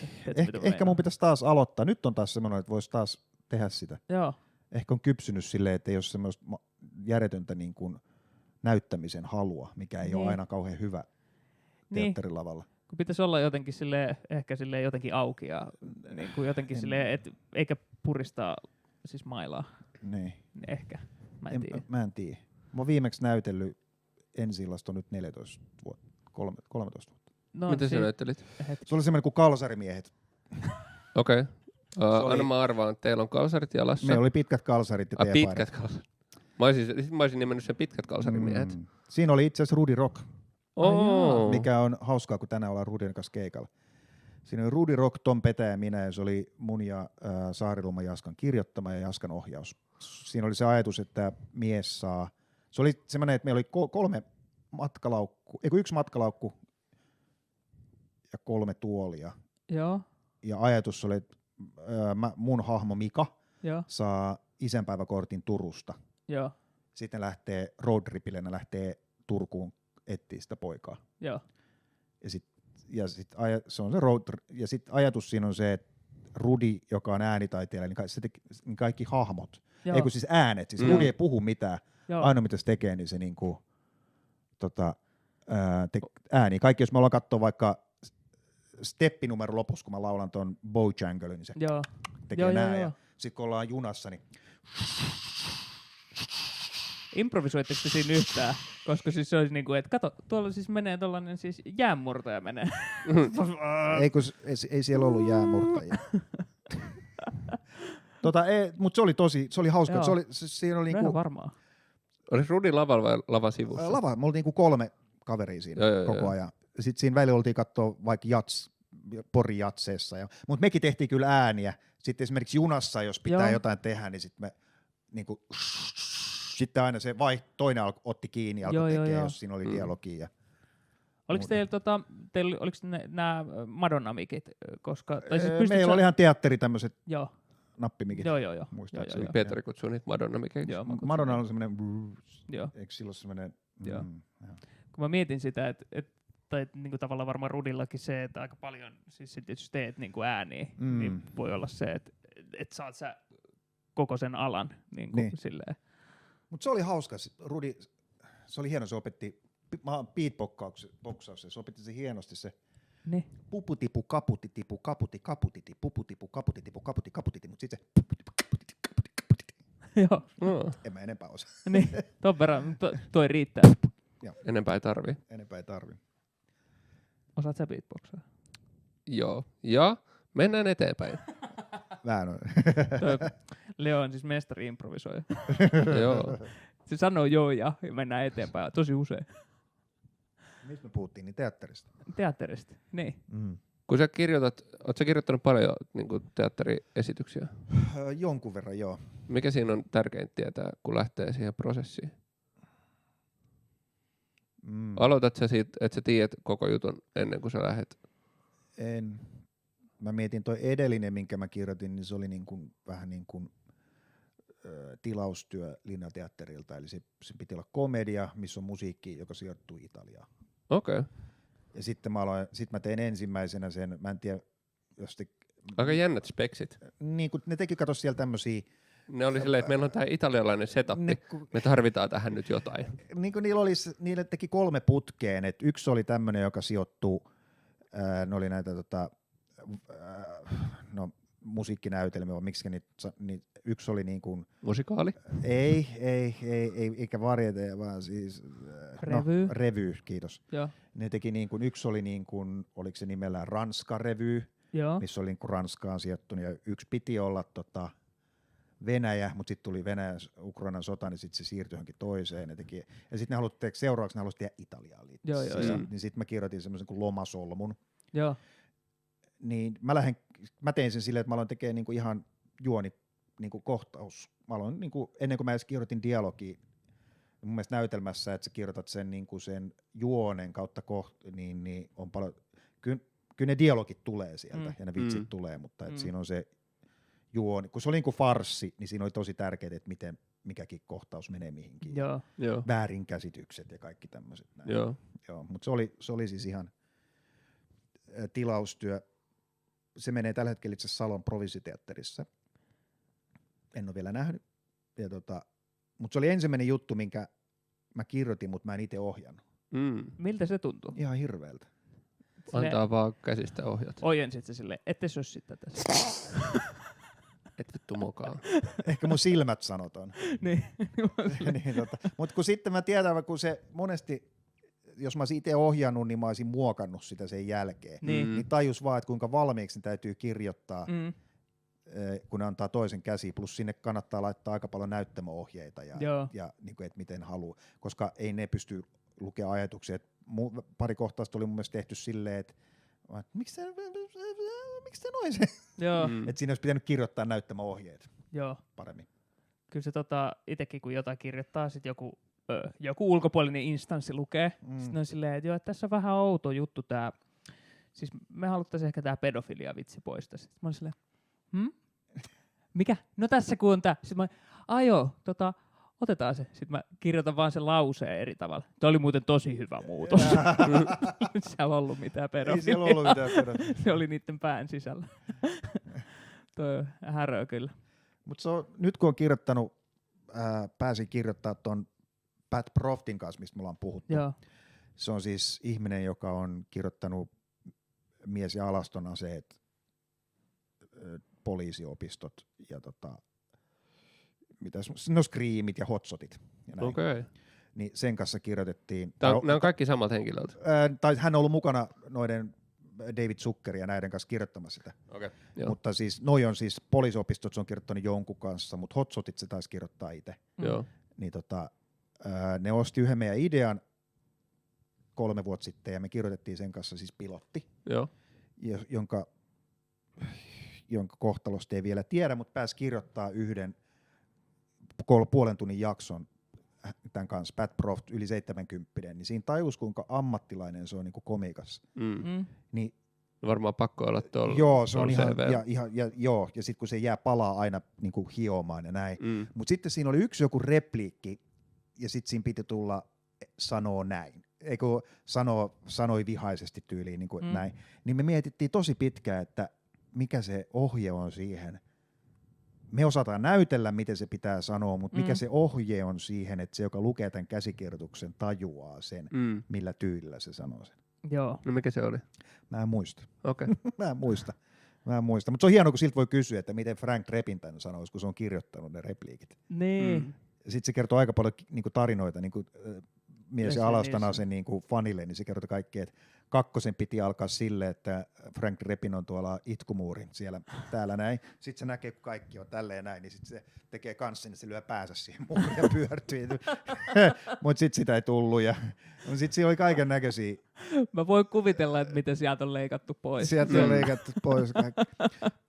Speaker 1: Ehkä mun pitäisi taas aloittaa. Nyt on taas semmoinen, että vois taas tehdä sitä.
Speaker 2: Joo.
Speaker 1: Ehkä on kypsynyt silleen, että ei ole semmoista järjetöntä niin kuin näyttämisen halua, mikä ei ole aina kauhean hyvä teatterilavalla.
Speaker 2: Kun pitäisi olla jotenkin silleen, ehkä silleen jotenkin auki ja niin kuin jotenkin silleen, eikä puristaa siis mailaa.
Speaker 1: Niin.
Speaker 2: Ehkä. Mä
Speaker 1: en tiedä. Mä oon viimeksi näytellyt ensi-illasta on nyt 14 vuotta, 13 vuotta.
Speaker 3: No, miten sä näyttelit?
Speaker 1: Se oli semmoinen kuin Kalsarimiehet.
Speaker 3: Okei. Anna mä arvaan, että teillä on kalsarit jalassa.
Speaker 1: Meillä oli pitkät kalsarit ja teepaidat.
Speaker 3: Pitkät kalsarit. Mä olisin nimennyt sen pitkät kalsarimiehet.
Speaker 1: Siinä oli itse asiassa Rudi Rock,
Speaker 3: mikä
Speaker 1: on hauskaa, kun tänään ollaan Rudin kanssa keikalla. Siinä oli Rudi Rock, Tom Petä ja minä, ja se oli mun ja Saariluma Jaskan kirjoittama ja Jaskan ohjaus. Siinä oli se ajatus, että mies saa, se oli semmoinen, että meillä oli yksi matkalaukku ja 3 tuolia.
Speaker 2: Joo.
Speaker 1: Ja ajatus oli, että mun hahmo Mika
Speaker 2: Joo.
Speaker 1: saa isänpäiväkortin Turusta.
Speaker 2: Joo.
Speaker 1: Sitten lähtee roadtripille, ne lähtee Turkuun etsiä sitä poikaa.
Speaker 2: Joo.
Speaker 1: Ja sit ajatus siinä on se, että Rudi, joka on äänitaiteilija, niin kaikki hahmot, ei kun siis äänet, siis Rudi ei puhu mitään, ainoa mitä se tekee, niin se niinku, ääni. Kaikki, jos me ollaan katsoa vaikka steppinumero lopussa, kun mä laulan ton Bojangle, niin se tekee näin. Ja sit kun ollaan junassa, niin
Speaker 2: improvisoitteko te siinä yhtään? Koska siis se olisi niinku, että kato, tuolla siis menee tollanen siis jäänmurtaja menee.
Speaker 1: ei siellä ollut jäänmurtajia. Mutta se oli hauska. Siinä oli niinku,
Speaker 2: varmaan.
Speaker 3: Olis Rudi lavalla vai lava sivussa?
Speaker 1: Lava, me oltiin niinku 3 kaveria siinä koko ajan. Sitten siinä välillä oltiin katsoa vaikka Pori Jatseessa. Mutta mekin tehtiin kyllä ääniä. Sitten esimerkiksi junassa, jos pitää jotain tehdä, niin sitten me niinku, sitten aina se toinen otti kiinni ja alkoi tekee, jos siinä oli dialogia.
Speaker 2: Oliko teillä oliko nämä Madonna-mikit?
Speaker 1: Meillä oli ihan teatteri tämmöiset nappimikit.
Speaker 2: Joo.
Speaker 1: Muistaakseni.
Speaker 3: Pietari kutsuu niitä Madonna-mikeiksi.
Speaker 1: Madonna on semmoinen, eikö silloin semmoinen?
Speaker 2: Kun mä mietin sitä, tai niinku tavallaan varmaan Rudillakin se, että aika paljon siis sit, jos teet niinku ääniä, niin voi olla se, että saat sä koko sen alan niinku silleen.
Speaker 1: Mutta se oli hauska. Rudi, se oli hieno, se opetti beatboxaus, se opetti se hienosti se puputipu kaputitipu kaputiti puputipu kaputitipu kaputiti, mutta sitten se
Speaker 2: Joo.
Speaker 1: En mä enempää osaa.
Speaker 2: Niin, ton verran, toi riittää.
Speaker 3: Enempää ei tarvi.
Speaker 2: Osaat sä beatboxaa?
Speaker 3: Joo. Ja mennään eteenpäin.
Speaker 1: Vähän on.
Speaker 2: Leo on siis mestari improvisoija.
Speaker 3: Joo.
Speaker 2: Se sanoo joo ja mennään eteenpäin tosi usein.
Speaker 1: Mistä me puhuttiin, niin teatterista?
Speaker 2: Teatterista, niin.
Speaker 3: Kun sä oot sä kirjoittanut paljon niin kuin teatteriesityksiä?
Speaker 1: Jonkun verran, joo.
Speaker 3: Mikä siinä on tärkeintä tietää, kun lähtee siihen prosessiin? Aloitat sä siitä, että sä tiedät koko jutun ennen kuin sä lähdet?
Speaker 1: En. Mä mietin toi edellinen, minkä mä kirjoitin, niin se oli niin kuin, vähän niin kuin tilaustyö Linnateatterilta. Eli se piti olla komedia, missä on musiikki, joka sijoittuu Italiaan.
Speaker 3: Okei. Okay.
Speaker 1: Ja sitten mä tein ensimmäisenä sen, mä en tiedä, jos
Speaker 3: aika jännät speksit.
Speaker 1: Niin kun ne teki, kato siellä tämmösiä.
Speaker 3: Ne oli silleen, että meillä on tää italialainen setappi, me tarvitaan tähän nyt jotain.
Speaker 1: Niin kuin niille teki 3 putkeen, että yksi oli tämmönen, joka sijoittuu, ne oli näitä musiikkinäytelmiä, miksi niin yksi oli niin kuin
Speaker 3: musikaali?
Speaker 1: Ei, eikä varieteja, vaan siis revy, kiitos.
Speaker 2: Joo.
Speaker 1: Ne teki niin kuin, yksi oli niin kuin, oliko se nimellään Ranska-revy, missä oli niin kuin Ranskaan sijoittunut, ja yksi piti olla Venäjä, mutta sitten tuli Ukrainan sota, niin sitten se siirtyi johonkin toiseen. Ja sitten seuraavaksi ne halusivat tehdä Italiaan liittyen. Niin sitten mä kirjoitin semmoisen kuin Lomasolmun.
Speaker 2: Joo.
Speaker 1: Niin mä tein sen silleen, että mä aloin tekemään niinku ihan juoni niinku kohtaus. Mä aloin niinku, ennen kuin mä edes kirjoitin dialogia, mun mielestä näytelmässä, että sä kirjoitat sen, niinku sen juonen kautta niin on paljon, kyllä ne dialogit tulee sieltä ja ne vitsit tulee, mutta siinä on se juoni, kun se oli niinku farssi, niin siinä oli tosi tärkeää, että miten mikäkin kohtaus menee mihinkin.
Speaker 3: Joo.
Speaker 1: Väärinkäsitykset ja kaikki tämmöiset.
Speaker 3: Joo.
Speaker 1: Mutta se oli siis ihan tilaustyö. Se menee tällä hetkellä itse asiassa Salon Provinssiteatterissa. En ole vielä nähnyt. Mutta se oli ensimmäinen juttu, minkä mä kirjoitin, mutta mä en itse ohjannut.
Speaker 2: Miltä se tuntuu?
Speaker 1: Ihan hirveältä.
Speaker 3: Antaa vaan käsistä ohjat.
Speaker 2: Ojensit se silleen, ette sössi tätä.
Speaker 3: Et vittu mokaa.
Speaker 1: Ehkä mun silmät sanotaan.
Speaker 2: niin.
Speaker 1: Mutta kun sitten mä tiedän, kun se monesti, jos mä olisin itse ohjannut, niin mä olisin muokannut sitä sen jälkeen. Niin tajus vaan, että kuinka valmiiksi ne täytyy kirjoittaa, kun ne antaa toisen käsiin. Plus sinne kannattaa laittaa aika paljon näyttämöohjeita ja niin kuin, että miten haluaa. Koska ei ne pysty lukea ajatuksia. Pari kohtaista oli mun mielestä tehty silleen, että miksi se noin se? Että siinä olisi pitänyt kirjoittaa näyttämöohjeet paremmin.
Speaker 2: Kyllä se itsekin kun jotain kirjoittaa, sit joku ulkopuolinen instanssi lukee, sitten on silleen, että tässä on vähän outo juttu tää. Siis me haluttaisiin ehkä tää pedofilia vitsi poistaa. Sitten mä olin silleen, mikä? No tässä kun on tää. Sitten mä otetaan se. Sitten mä kirjoitan vaan sen lauseen eri tavalla. Tämä oli muuten tosi hyvä muutos. Nyt siellä ollut mitään pedofiliaa.
Speaker 1: Ei siellä ollut mitään pedofiliaa.
Speaker 2: Se oli niiden pään sisällä. Toi on häröä kyllä.
Speaker 1: Mutta nyt kun on kirjoittanut, pääsin kirjoittamaan ton Pat Proftin kanssa, mistä me ollaan puhuttu.
Speaker 2: Joo.
Speaker 1: Se on siis ihminen, joka on kirjoittanut mies- ja alaston aseet, poliisiopistot ja Screamit ja Hotsotit.
Speaker 3: Okei.
Speaker 1: Niin sen kanssa kirjoitettiin.
Speaker 3: Nämä on kaikki samalta henkilöltä.
Speaker 1: Tai hän on ollut mukana noiden David Zucker ja näiden kanssa kirjoittamassa sitä.
Speaker 3: Okay.
Speaker 1: Mutta siis noi on siis poliisiopistot, se on kirjoittanut jonkun kanssa, mutta Hotsotit se taisi kirjoittaa itse.
Speaker 3: Joo.
Speaker 1: Niin ne osti yhden meidän idean 3 vuotta sitten ja me kirjoitettiin sen kanssa siis pilotti, jonka kohtalosta ei vielä tiedä, mutta pääsi kirjoittaa yhden 3,5 tunnin jakson tämän kanssa, Pat Proft, yli 70, niin siinä tajus, kuinka ammattilainen se on niin kuin komiikassa. Niin,
Speaker 3: varmaan pakko olla tuolla.
Speaker 1: Joo, se on ja sitten kun se jää palaa aina niin kuin hiomaan ja näin. Mutta sitten siinä oli joku repliikki, ja sitten siinä piti tulla sanoo näin. Eikö sanoi vihaisesti tyyliin niin kuin, näin. Niin me mietittiin tosi pitkään, että mikä se ohje on siihen. Me osataan näytellä, miten se pitää sanoa, mutta mikä se ohje on siihen, että se, joka lukee tämän käsikirjoituksen, tajuaa sen, millä tyylillä se sanoo sen.
Speaker 2: Joo.
Speaker 3: No mikä se oli?
Speaker 1: Mä en muista.
Speaker 3: Okei.
Speaker 1: Mä en muista. Mutta se on hienoa, kun siltä voi kysyä, että miten Frank Drebin tämän sanoisi, kun se on kirjoittanut ne repliikit.
Speaker 2: Niin.
Speaker 1: Sitten se kertoo aika paljon niinku tarinoita, niinku mies ja alastana sen niinku fanille, niin se kertoo kaikkea, että 2 piti alkaa silleen, että Frank Drebin on tuolla itkumuurin siellä täällä näin. Sitten se näkee, kun kaikki on tälleen näin, niin sitten se tekee kanssa, niin se lyö päänsä siihen muuriin ja pyörtyy. Mutta sitten sitä ei tullut. Ja sitten siinä oli kaiken näköisiä.
Speaker 2: Mä voin kuvitella, että miten sieltä on leikattu pois.
Speaker 1: Sieltä on leikattu pois.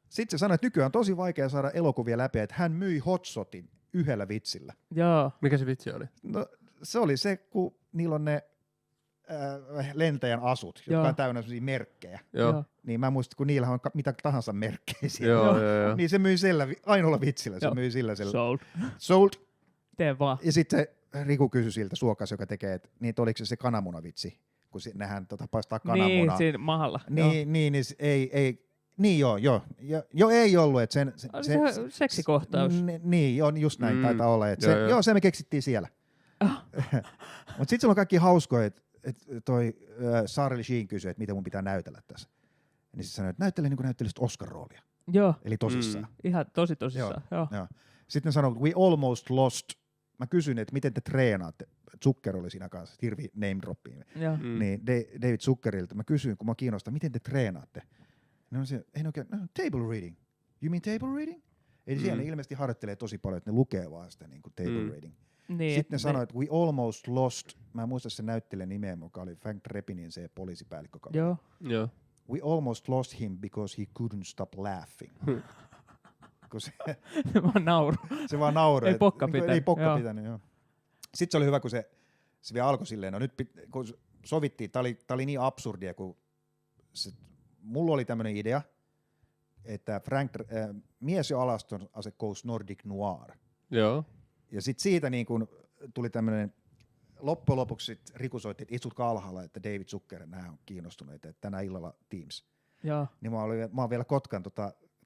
Speaker 1: Sitten se sanoi, että nykyään on tosi vaikea saada elokuvia läpi, että hän myi Hotsotin yhdellä vitsillä.
Speaker 2: Joo.
Speaker 3: Mikä se vitsi oli?
Speaker 1: No, se oli se, kun niillä on ne lentäjän asut, jotka on täynnä sellaisia merkkejä.
Speaker 3: Joo.
Speaker 1: Niin mä muistan, kun niillä on mitä tahansa merkkejä siellä.
Speaker 3: Joo.
Speaker 1: Niin se myi sillä ainoalla vitsillä. Se myi sillä. Sold.
Speaker 2: Tee vaan.
Speaker 1: Ja sitten Riku kysyi siltä Suokas, joka tekee, että niin, oliko se kananmunavitsi, kun nehän paistaa kananmunaa.
Speaker 2: Niin, siinä mahalla.
Speaker 1: Niin, ei. Niin joo, ei ollut. Että se
Speaker 2: seksikohtaus.
Speaker 1: Niin, on just näin taitaa olla. Että se me keksittiin siellä. Mutta sitten siellä on kaikki hauskoja, että toi Sarli Sheen kysyi, että mitä mun pitää näytellä tässä. Niin se sanoi, että näyttele niin kuin näyttelisit Oscar-roolia.
Speaker 2: Joo.
Speaker 1: Eli tosissaan.
Speaker 2: Ihan tosi tosissaan. Joo.
Speaker 1: Sitten ne sanoi, we almost lost. Mä kysyin, että miten te treenaatte. Zucker oli siinä kanssa, hirvi name droppiin. Niin David Zuckerilta mä kysyin, kun mä kiinnostaa, miten te treenaatte. No se, ei oikein, table reading. You mean table reading? Eli siellä ne ilmeisesti harjoittelee tosi paljon, että ne lukee vaan sitä niin kuin table rating.
Speaker 2: Niin,
Speaker 1: Sitten ne sanoi, että we almost lost, mä en muista sen näyttelijän nimeä, joka oli Frank Drebinin se poliisipäällikkö.
Speaker 2: Joo.
Speaker 1: We almost lost him because he couldn't stop laughing. Se
Speaker 2: vaan nauru.
Speaker 1: Se vaan nauroi.
Speaker 2: Ei pokka pitänyt.
Speaker 1: Ei pokka pitänyt, joo. Sitten se oli hyvä, kun se vielä alkoi silleen, no nyt kun sovittiin, tää oli niin absurdia, kun mulla oli tämmönen idea, että mies jo alaston ase goes Nordic Noir.
Speaker 3: Joo.
Speaker 1: Ja sitten siitä niin kun tuli tämmönen, loppujen lopuksi Riku soitti, että istutkaa alhaalla, että David Zucker, nämä on kiinnostuneita, että tänä illalla Teams.
Speaker 2: Joo.
Speaker 1: Niin mä oon vielä Kotkan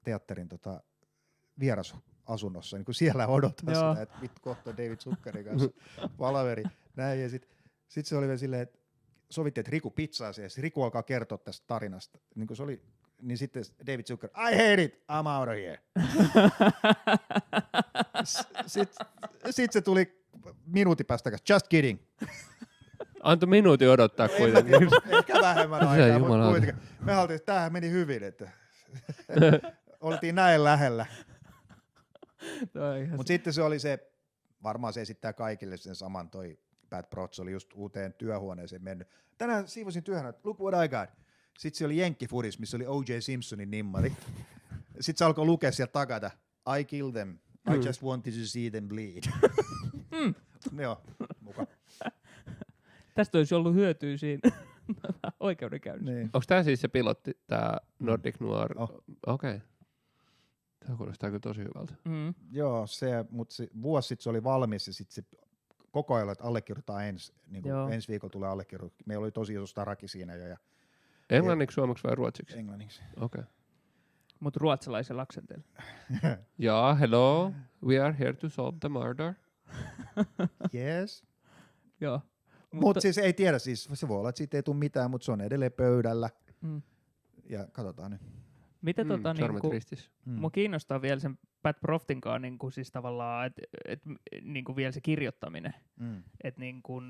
Speaker 1: teatterin vierasasunnossa, niin kun siellä odottaa sitä, että vittu kohta David Zuckerin kanssa palaveri. Näin, ja sit se oli vielä silleen, että sovittiin, että Riku pizzaa se, ja Riku alkaa kertoa tästä tarinasta. Niin sitten David Zucker, I hate it, I'm out of here. Sitten se tuli minuutin päästä, just kidding.
Speaker 3: Antoi minuutin odottaa kuitenkin.
Speaker 1: Ehkä vähemmän aikaa, mutta kuitenkin. Me haltiin, että tämähän meni hyvin, että oltiin näin lähellä. Mutta sitten se oli se, varmaan se esittää kaikille sen saman, toi Pat Protz oli just uuteen työhuoneeseen mennyt. Tänään siivosin työhön, että look what I got. Sitten se oli Jenkkifuris, missä oli O.J. Simpsonin nimmari. Sitten se alkoi lukea sieltä takata, I killed them, I just wanted to see them bleed. Joo, muka.
Speaker 2: Tästä olisi ollut hyötyä siinä oikeudenkäynnissä.
Speaker 1: Niin.
Speaker 3: Onko tämä siis se pilotti, tämä Nordic Noir?
Speaker 1: Oh.
Speaker 3: Okei. Tämä kuulostaa kyllä tosi hyvältä.
Speaker 1: Joo, mutta vuosi sitten se oli valmis ja sitten se koko ajan, että allekirjoitetaan ensi viikolla tulee allekirjoittaa. Meillä oli tosi iso staraki siinä jo.
Speaker 3: Englanniksi, suomeksi vai ruotsiksi?
Speaker 1: Englanniksi.
Speaker 3: Okei.
Speaker 2: Mutta ruotsalaisella aksenteella.
Speaker 3: Ja, hello, we are here to solve the murder.
Speaker 1: Yes.
Speaker 2: Joo.
Speaker 1: Mutta siis ei tiedä, siis se voi olla, että siitä ei tule mitään, mutta se on edelleen pöydällä. Ja katsotaan nyt.
Speaker 2: Mitä
Speaker 3: niinku,
Speaker 2: mua kiinnostaa vielä sen Pat Proftinkaan niinku siis tavallaan, että niinku vielä se kirjoittaminen. Että niinku,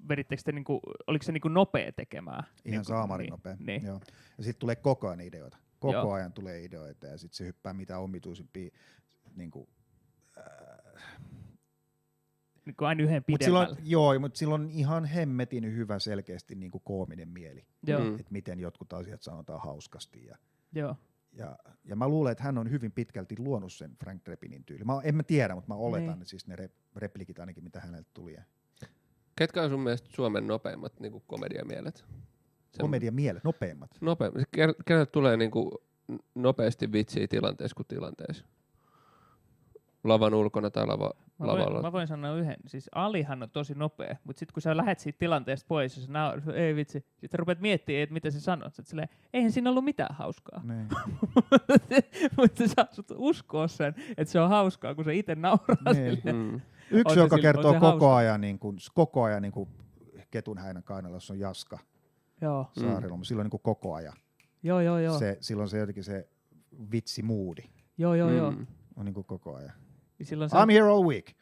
Speaker 2: vedittekö te niinku, oliko se niinku nopea tekemään?
Speaker 1: Ihan
Speaker 2: niinku,
Speaker 1: saamarin nopea.
Speaker 2: Niin.
Speaker 1: Joo. Ja sitten tulee koko ajan ideoita. Koko ajan tulee ideoita ja sitten se hyppää mitä omituisimpia niinku
Speaker 2: niin kuin aina yhden pidemmällä.
Speaker 1: Mutta silloin on ihan hemmetin hyvä selkeästi niin kuin koominen mieli. Että miten jotkut asiat sanotaan hauskasti. Ja mä luulen, että hän on hyvin pitkälti luonut sen Frank Drebinin tyyli. En mä tiedä, mutta mä oletan, että siis ne replikit ainakin, mitä häneltä tuli.
Speaker 3: Ketkä on sun mielestä Suomen nopeimmat niin kuin komediamielet?
Speaker 1: Komediamielet, nopeimmat?
Speaker 3: Nopeimmat. Keneltä tulee niin kuin nopeasti vitsiä tilanteessa kuin tilanteessa? Lavan ulkona tai lavalla.
Speaker 2: Mä voin sanoa yhden. Siis Alihan on tosi nopea, mutta sitten kun sä lähet siitä tilanteesta pois ja sä ei vitsi, sitten rupeat miettimään, että mitä sä sanot. Sä silleen, eihän siinä ollut mitään hauskaa. Mutta sä saat uskoa sen, että se on hauskaa, kun se itse nauraa silleen.
Speaker 1: Yksi, joka kertoo koko ajan niin kuin Ketunhäinän kainalossa on Jaska Saarilla, mutta silloin niin kuin koko ajan.
Speaker 2: Joo.
Speaker 1: Silloin se jotenkin se vitsimuudi.
Speaker 2: Joo.
Speaker 1: On niin kuin koko ajan.
Speaker 2: I'm
Speaker 1: here all week.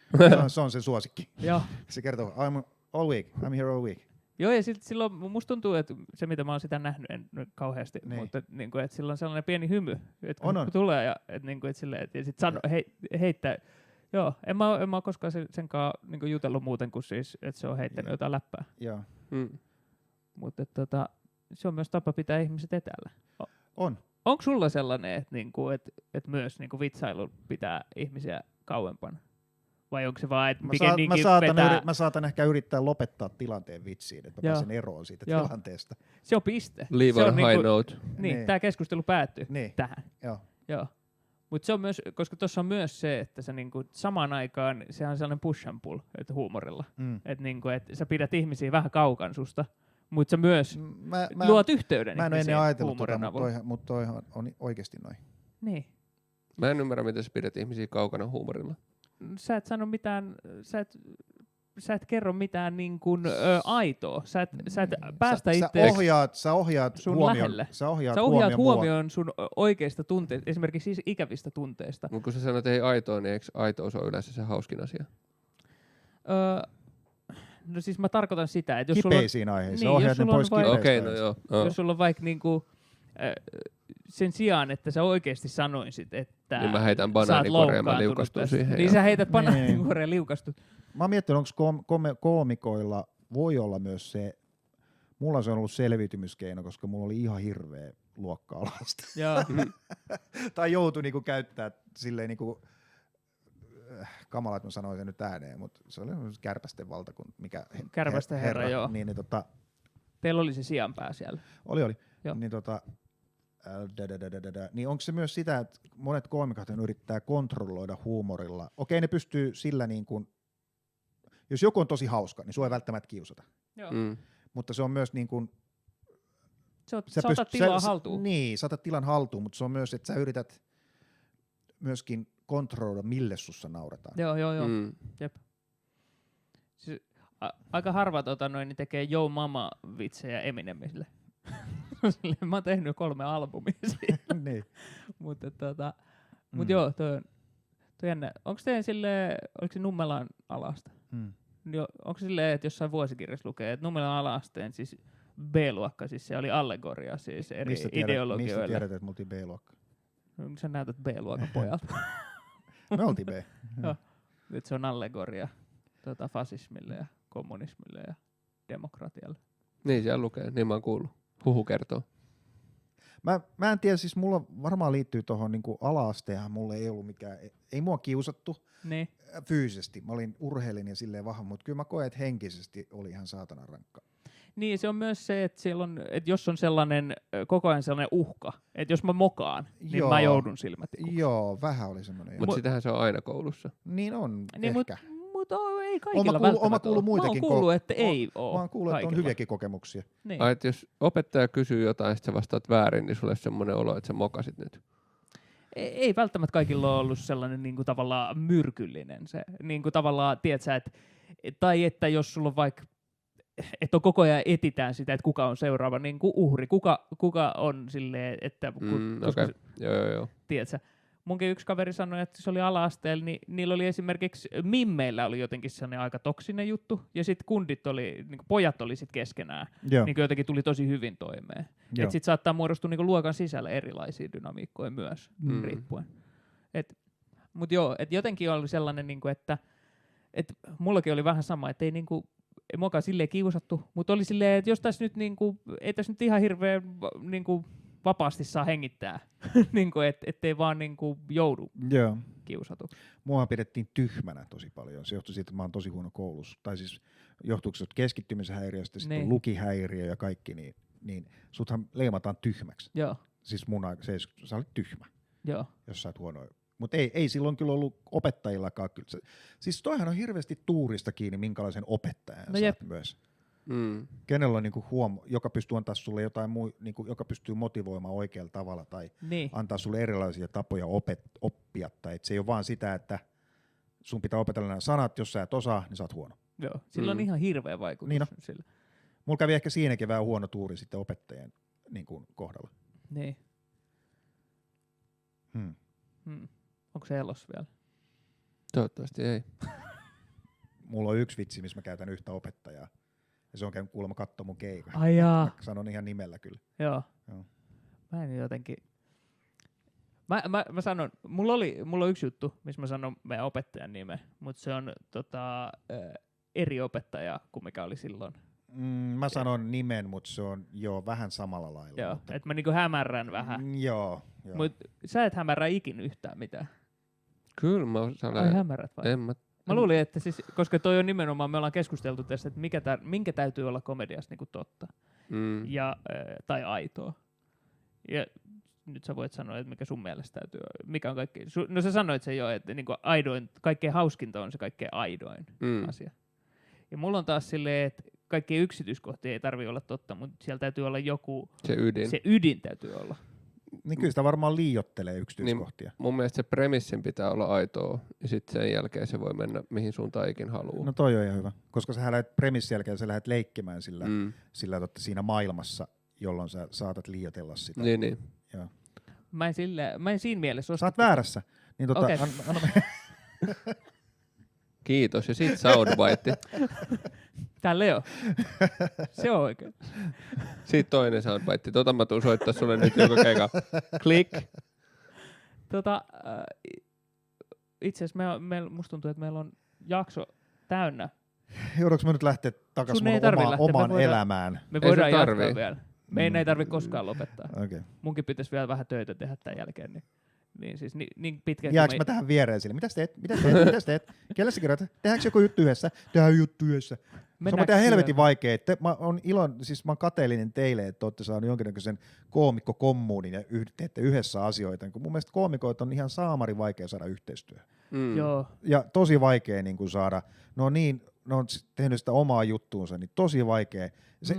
Speaker 1: Se on se suosikki.
Speaker 2: Joo.
Speaker 1: Se kertoo, I'm all week, I'm here all week.
Speaker 2: Joo, ja silloin musta tuntuu, että se mitä mä oon sitä nähnyt, en kauheasti, mutta niin kuin, että sillä on sellainen pieni hymy, että kun tulee ja että niin kuin, että silleen, että sit heittää. Joo, en mä ole koskaan senkaan niin jutellut muuten kuin siis, että se on heittänyt jotain läppää.
Speaker 1: Joo.
Speaker 2: Mutta se on myös tapa pitää ihmiset etäällä.
Speaker 1: On.
Speaker 2: Onko sulla sellainen, että niinku, et myös niinku vitsailu pitää ihmisiä kauempana? Vai onko se vaan, että
Speaker 1: mä saatan ehkä yrittää lopettaa tilanteen vitsiin, että mä pääsen eroon siitä tilanteesta.
Speaker 2: Se on piste.
Speaker 3: Leave on high note.
Speaker 2: Niin, tämä keskustelu päättyy tähän.
Speaker 1: Joo.
Speaker 2: Mutta se on myös, koska tuossa on myös se, että sä niinku, samaan aikaan, sehän on sellainen push and pull, että huumorilla. Että niinku, et sä pidät ihmisiä vähän kaukan susta. Mutta sä myös luot yhteyden.
Speaker 1: Mä en ole ennen ajatellut mutta toihan on oikeasti noin.
Speaker 2: Niin.
Speaker 3: Mä en ymmärrä, miten sä pidät ihmisiä kaukana huumorilla.
Speaker 2: Sä et sano mitään, sä et kerro mitään niin kuin, aitoa. Sä et päästä itseäsi
Speaker 1: sä ohjaat
Speaker 2: sun
Speaker 1: huomioon,
Speaker 2: lähelle.
Speaker 1: Sä ohjaat
Speaker 2: huomioon sun oikeista tunteista, esimerkiksi siis ikävistä tunteista.
Speaker 3: Mutta kun sä sanot, että ei aitoa, niin eikö aitous ole yleensä se hauskin asia?
Speaker 2: No siis mä tarkoitan sitä, että jos
Speaker 1: kipeisiin aiheisiin,
Speaker 2: niin,
Speaker 1: ohjaat ne pois kipeistä.
Speaker 3: Okei, no joo.
Speaker 2: Jos sulla on vaikka niinku, sen sijaan, että sä oikeasti sanoisit, että
Speaker 3: niin mä heitän banaanikoreen ja mä liukastun siihen.
Speaker 2: Niin sä heität banaanikoreen ja liukastut.
Speaker 1: Mä oon miettinyt, onko koomikoilla voi olla myös se, mulla se on ollut selviytymiskeino, koska mulla oli ihan hirveä luokka-alasta. Tai joutui niinku käyttää silleen niinku, kamala, että mä sanoin sen nyt ääneen, mutta se oli kärpästen valtakunta, mikä
Speaker 2: Kärpästen herra, joo.
Speaker 1: Niin,
Speaker 2: teillä oli se sianpää siellä.
Speaker 1: Oli. Niin, niin onko se myös sitä, että monet koomikot yrittää kontrolloida huumorilla? Okei, ne pystyy sillä niin kuin, jos joku on tosi hauska, niin sua ei välttämättä kiusata.
Speaker 2: Joo.
Speaker 1: Mutta se on myös niin kuin,
Speaker 2: saatat tilaa haltuun.
Speaker 1: Niin, saatat tilan haltuun, mutta se on myös, että sä yrität myöskin kontrolloida, mille sussa naurataan.
Speaker 2: Joo. Jep. Siis, aika harva niin tekee Yo Mama-vitsejä Eminemille. Mä oon tehnyt 3 albumia siitä.
Speaker 1: Niin.
Speaker 2: Mutta joo, toi on jännä. Onko teidän silleen, oliko se Nummelan alasta? Onko se silleen, että jossain vuosikirjassa lukee, että Nummelan alasteen siis B-luokka, siis se oli allegoria siis eri ideologioille.
Speaker 1: Mistä tiedät, että me oltiin B-luokka?
Speaker 2: Sä näytät B-luokan pojalta.
Speaker 1: Me oltiin B.
Speaker 2: Joo. Nyt se on allegoria fasismille ja kommunismille ja demokratialle.
Speaker 3: Niin siellä lukee, niin mä oon kuullut. Huhu kertoo.
Speaker 1: Mä en tiedä, siis mulla varmaan liittyy tuohon niin ala-asteahan, mulle ei ollut mikään, ei mua kiusattu
Speaker 2: niin.
Speaker 1: Fyysisesti. Mä olin urheilin ja silleen vahva, mutta kyllä mä koen, että henkisesti oli ihan saatanan rankka.
Speaker 2: Niin, se on myös se, että, että jos on sellainen, koko ajan sellainen uhka, että jos mä mokaan, niin mä joudun silmätikuksi.
Speaker 1: Joo, vähän oli semmoinen.
Speaker 3: Mutta sitähän se on aina koulussa.
Speaker 1: Niin on,
Speaker 2: niin,
Speaker 1: ehkä.
Speaker 2: Mutta ei kaikilla välttämättä
Speaker 1: Oma kuullut muitakin.
Speaker 2: Mä oon kuullut, että ei ole.
Speaker 1: Mä oon kuullut, että on hyviäkin kokemuksia.
Speaker 3: Niin. Ai, että jos opettaja kysyy jotain ja sä vastaat väärin, niin sulle semmoinen olo, että sä mokasit nyt.
Speaker 2: Ei välttämättä kaikilla ole ollut sellainen niin kuin tavallaan myrkyllinen. Se, niin kuin tavallaan, tiedätkö, tai että jos sulla on vaikka, että on koko ajan etitään sitä, että kuka on seuraava niin kuin uhri, kuka on silleen, että koska
Speaker 3: joo.
Speaker 2: Tiedätkö, munkin yksi kaveri sanoi, että se oli ala-asteella, niin niillä oli esimerkiksi mimmeillä oli jotenkin sellainen aika toksinen juttu, ja sitten kundit oli, niin pojat oli sitten keskenään, niin jotenkin tuli tosi hyvin toimeen. Että sitten saattaa muodostua niin luokan sisällä erilaisia dynamiikkoja myös, riippuen. Mutta joo, että jotenkin oli sellainen, niin kuin, että mullakin oli vähän sama, että ei muakaan silleen kiusattu, mutta oli silleen, että jos tässä nyt ei tässä nyt ihan hirveän vapaasti saa hengittää, ettei vaan joudu kiusatuksi.
Speaker 1: Mua pidettiin tyhmänä tosi paljon. Se johtui siitä, että mä oon tosi huono koulussa. Tai siis johtuuko se keskittymisen häiriöstä, sitten lukihäiriö ja kaikki, niin suthan leimataan tyhmäksi.
Speaker 2: Joo.
Speaker 1: Siis mun aika, sä olit tyhmä,
Speaker 2: joo.
Speaker 1: Jos sä oot huono. Mutta ei silloin kyllä ollut opettajillakaan. Siis toihan on hirveästi tuurista kiinni, minkälaisen opettajan saat myös. Kenellä on joka pystyy antaa sulle jotain joka pystyy motivoimaan oikealla tavalla tai antaa sulle erilaisia tapoja oppia. Tai et se ei ole vaan sitä, että sun pitää opetella nämä sanat, jos sä et osaa, niin sä oot huono.
Speaker 2: Joo, sillä on ihan hirveä vaikutus.
Speaker 1: Niin sillä. Mulla kävi ehkä siinäkin vähän huono tuuri sitten opettajien kohdalla.
Speaker 2: Niin. Onko se elossa vielä?
Speaker 3: Toivottavasti ei.
Speaker 1: Mulla on yksi vitsi, missä mä käytän yhtä opettajaa. Ja se on käynyt kuulemma katsoa mun keikan.
Speaker 2: Ai jaa.
Speaker 1: Mä sanon ihan nimellä kyllä.
Speaker 2: Joo. Mä en jotenkin. Mä sanon, mulla on yksi juttu, missä mä sanon meidän opettajan nimen, mutta se on eri opettaja kuin mikä oli silloin.
Speaker 1: Mä sanon nimen, mutta se on vähän samalla lailla.
Speaker 2: Joo, että mä hämärrän vähän.
Speaker 1: Joo.
Speaker 2: Mut sä et hämärrä ikin yhtään mitään.
Speaker 3: Kyllä mä sanon.
Speaker 2: Ai hämärät vai? Mä luulin, että siis, koska toi on nimenomaan, me ollaan keskusteltu tästä, että minkä täytyy olla komediassa totta tai aitoa. Ja nyt sä voit sanoa, että mikä sun mielestä täytyy olla. Mikä on kaikkein, no sä sanoit se jo, että aidoin, kaikkein hauskinta on se kaikkein aidoin asia. Ja mulla on taas silleen, että kaikkien yksityiskohtia ei tarvitse olla totta, mutta siellä täytyy olla joku, se ydin täytyy olla.
Speaker 1: Niin kyllä sitä varmaan liioittelee yksityiskohtia.
Speaker 3: Niin mun mielestä se premissin pitää olla aitoa, ja sitten sen jälkeen se voi mennä mihin suuntaan ikin haluaa.
Speaker 1: No toi on ihan hyvä, koska sä lähdet premissin jälkeen, sä lähdet leikkimään sillä siinä maailmassa, jolloin sä saatat liioitella sitä.
Speaker 3: Niin.
Speaker 1: Joo.
Speaker 2: Mä en siinä mielessä
Speaker 1: Sä oot väärässä. Niin
Speaker 2: okay.
Speaker 3: Kiitos, ja sit soundbite.
Speaker 2: Tää Leo. Se on oikein.
Speaker 3: Siitä toinen soundbite. Mä tuun soittaa sulle nyt joka keikka. Klik.
Speaker 2: Itse asiassa musta tuntuu, että meillä on jakso täynnä.
Speaker 1: Joudunko mä nyt lähteä takaisin mun omaan elämään?
Speaker 2: Me voidaan jatkaa vielä. Meidän ei tarvitse koskaan lopettaa.
Speaker 1: Okay.
Speaker 2: Munkin pitäisi vielä vähän töitä tehdä tämän jälkeen. Niin siis niin pitkään.
Speaker 1: Jääkö mä tähän viereen sille? Mitäs teet? Kelle sä kirjoitat? Tehdäänkö joku juttu yhdessä? Tehdään juttu yhdessä. Se on tehdä helvetin vaikea. Mä oon kateellinen teille, että olette saanut jonkinnäköisen koomikkokommuunin ja teette yhdessä asioita. Kun mun mielestä koomikoita on ihan saamari vaikea saada yhteistyötä.
Speaker 2: Joo.
Speaker 1: Ja tosi vaikea niin kuin saada. Ne on tehnyt sitä omaa juttuunsa, niin tosi vaikea.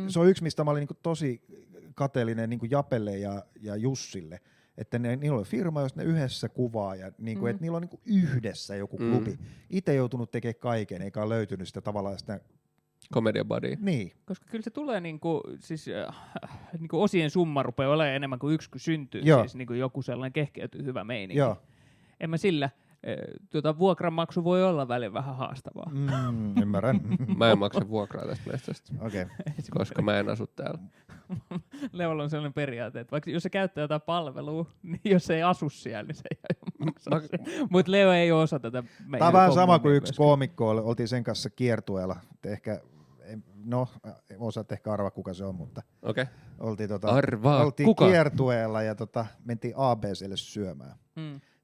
Speaker 1: Se on yksi, mistä mä olin niin kuin tosi kateellinen niin kuin Japelle ja Jussille. Että niillä on firma, jos ne yhdessä kuvaa ja niinku, että niillä on niinku yhdessä joku klubi. Itse joutunut tekemään kaiken, eikä ole löytynyt sitä tavallaan sitä
Speaker 3: Comedy Buddy.
Speaker 1: Niin.
Speaker 2: Koska kyllä se tulee niinku osien summa rupeaa olemaan enemmän kuin yksi, kun syntyy.
Speaker 1: Joo.
Speaker 2: Siis niinku joku sellainen kehkeytyy hyvä meininki.
Speaker 1: Joo.
Speaker 2: En mä sillä. Vuokranmaksu voi olla välillä vähän haastavaa.
Speaker 1: Ymmärrän.
Speaker 3: Mä en maksa vuokraa tästä mestasta,
Speaker 1: Okay.
Speaker 3: koska mä en asu täällä.
Speaker 2: Leolla on sellainen periaate, että vaikka jos se käyttää jotain palvelua, niin jos se ei asu siellä, niin se ei maksaa. Mutta Leo ei osa tätä meidän.
Speaker 1: Tämä on vähän sama kuin yksi koomikko, oltiin sen kanssa kiertueella. Osaat ehkä arvaa kuka se on, mutta oltiin kiertueella ja mentiin ABClle syömään.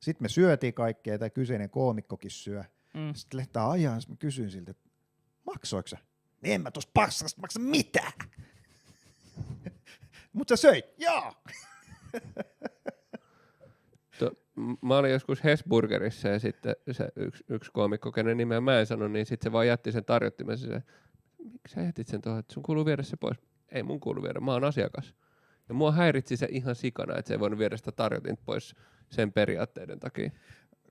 Speaker 1: Sitten me syötiin kaikkea, tämä kyseinen koomikkokin syö. Sitten lähtää ajaa, mä kysyin siltä, että maksoiko sä? Niin en mä tuossa paskasta maksa mitään. Mut sä söit, joo!
Speaker 3: Mä olin joskus Hesburgerissa ja sitten se yksi koomikko, kenen nimeä mä en sano, niin sitten se vaan jätti sen tarjottimen. Miksi sä jätit sen tuohon, että sun kuuluu viedä se pois? Ei mun kuulu viedä, mä oon asiakas. Ja mua häiritsi se ihan sikana, että se ei voinut viedä sitä tarjotinta pois sen periaatteiden takia.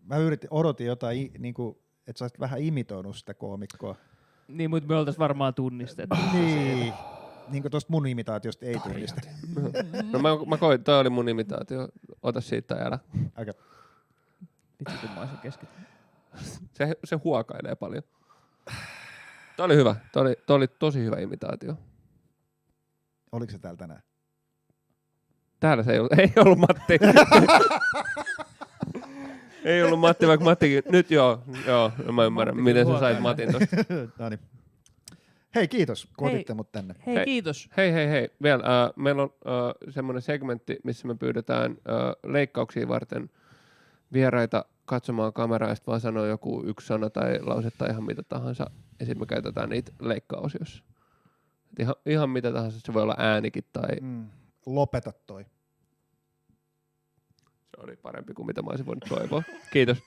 Speaker 1: Mä odotin jotain, niinku, että sä olisit vähän imitoinut sitä koomikkoa.
Speaker 2: Niin, mutta me oltais varmaan tunnistettu.
Speaker 1: Niin. Niin kuin tosta mun imitaatiosta ei tunnista.
Speaker 3: No mä koin, toi oli mun imitaatio. Ota siitä tai älä.
Speaker 1: Okay.
Speaker 2: Vitsi, kun mä olisin keskittynyt.
Speaker 3: Se huokailee paljon. Toi oli hyvä. Toi oli tosi hyvä imitaatio.
Speaker 1: Oliko se täällä tänään?
Speaker 3: Täällä se ei ollut Matti. Ei ollut Matti, vaikka Mattikin. Nyt joo, mä ymmärrän. Mattikin miten sä sait Matin tosta.
Speaker 1: Noniin. Hei, kiitos, kun otitte mut tänne.
Speaker 2: Hei, kiitos.
Speaker 3: Hei. Vielä, meillä on semmoinen segmentti, missä me pyydetään leikkauksia varten vieraita katsomaan kameraa ja sitten vaan sanoo joku yksi sana tai lause tai ihan mitä tahansa. Ja sitten me käytetään niitä leikkaosiossa. Ihan mitä tahansa, se voi olla äänikin tai...
Speaker 1: Lopeta toi.
Speaker 3: Se oli parempi kuin mitä mä olisin voinut toivoa. Kiitos.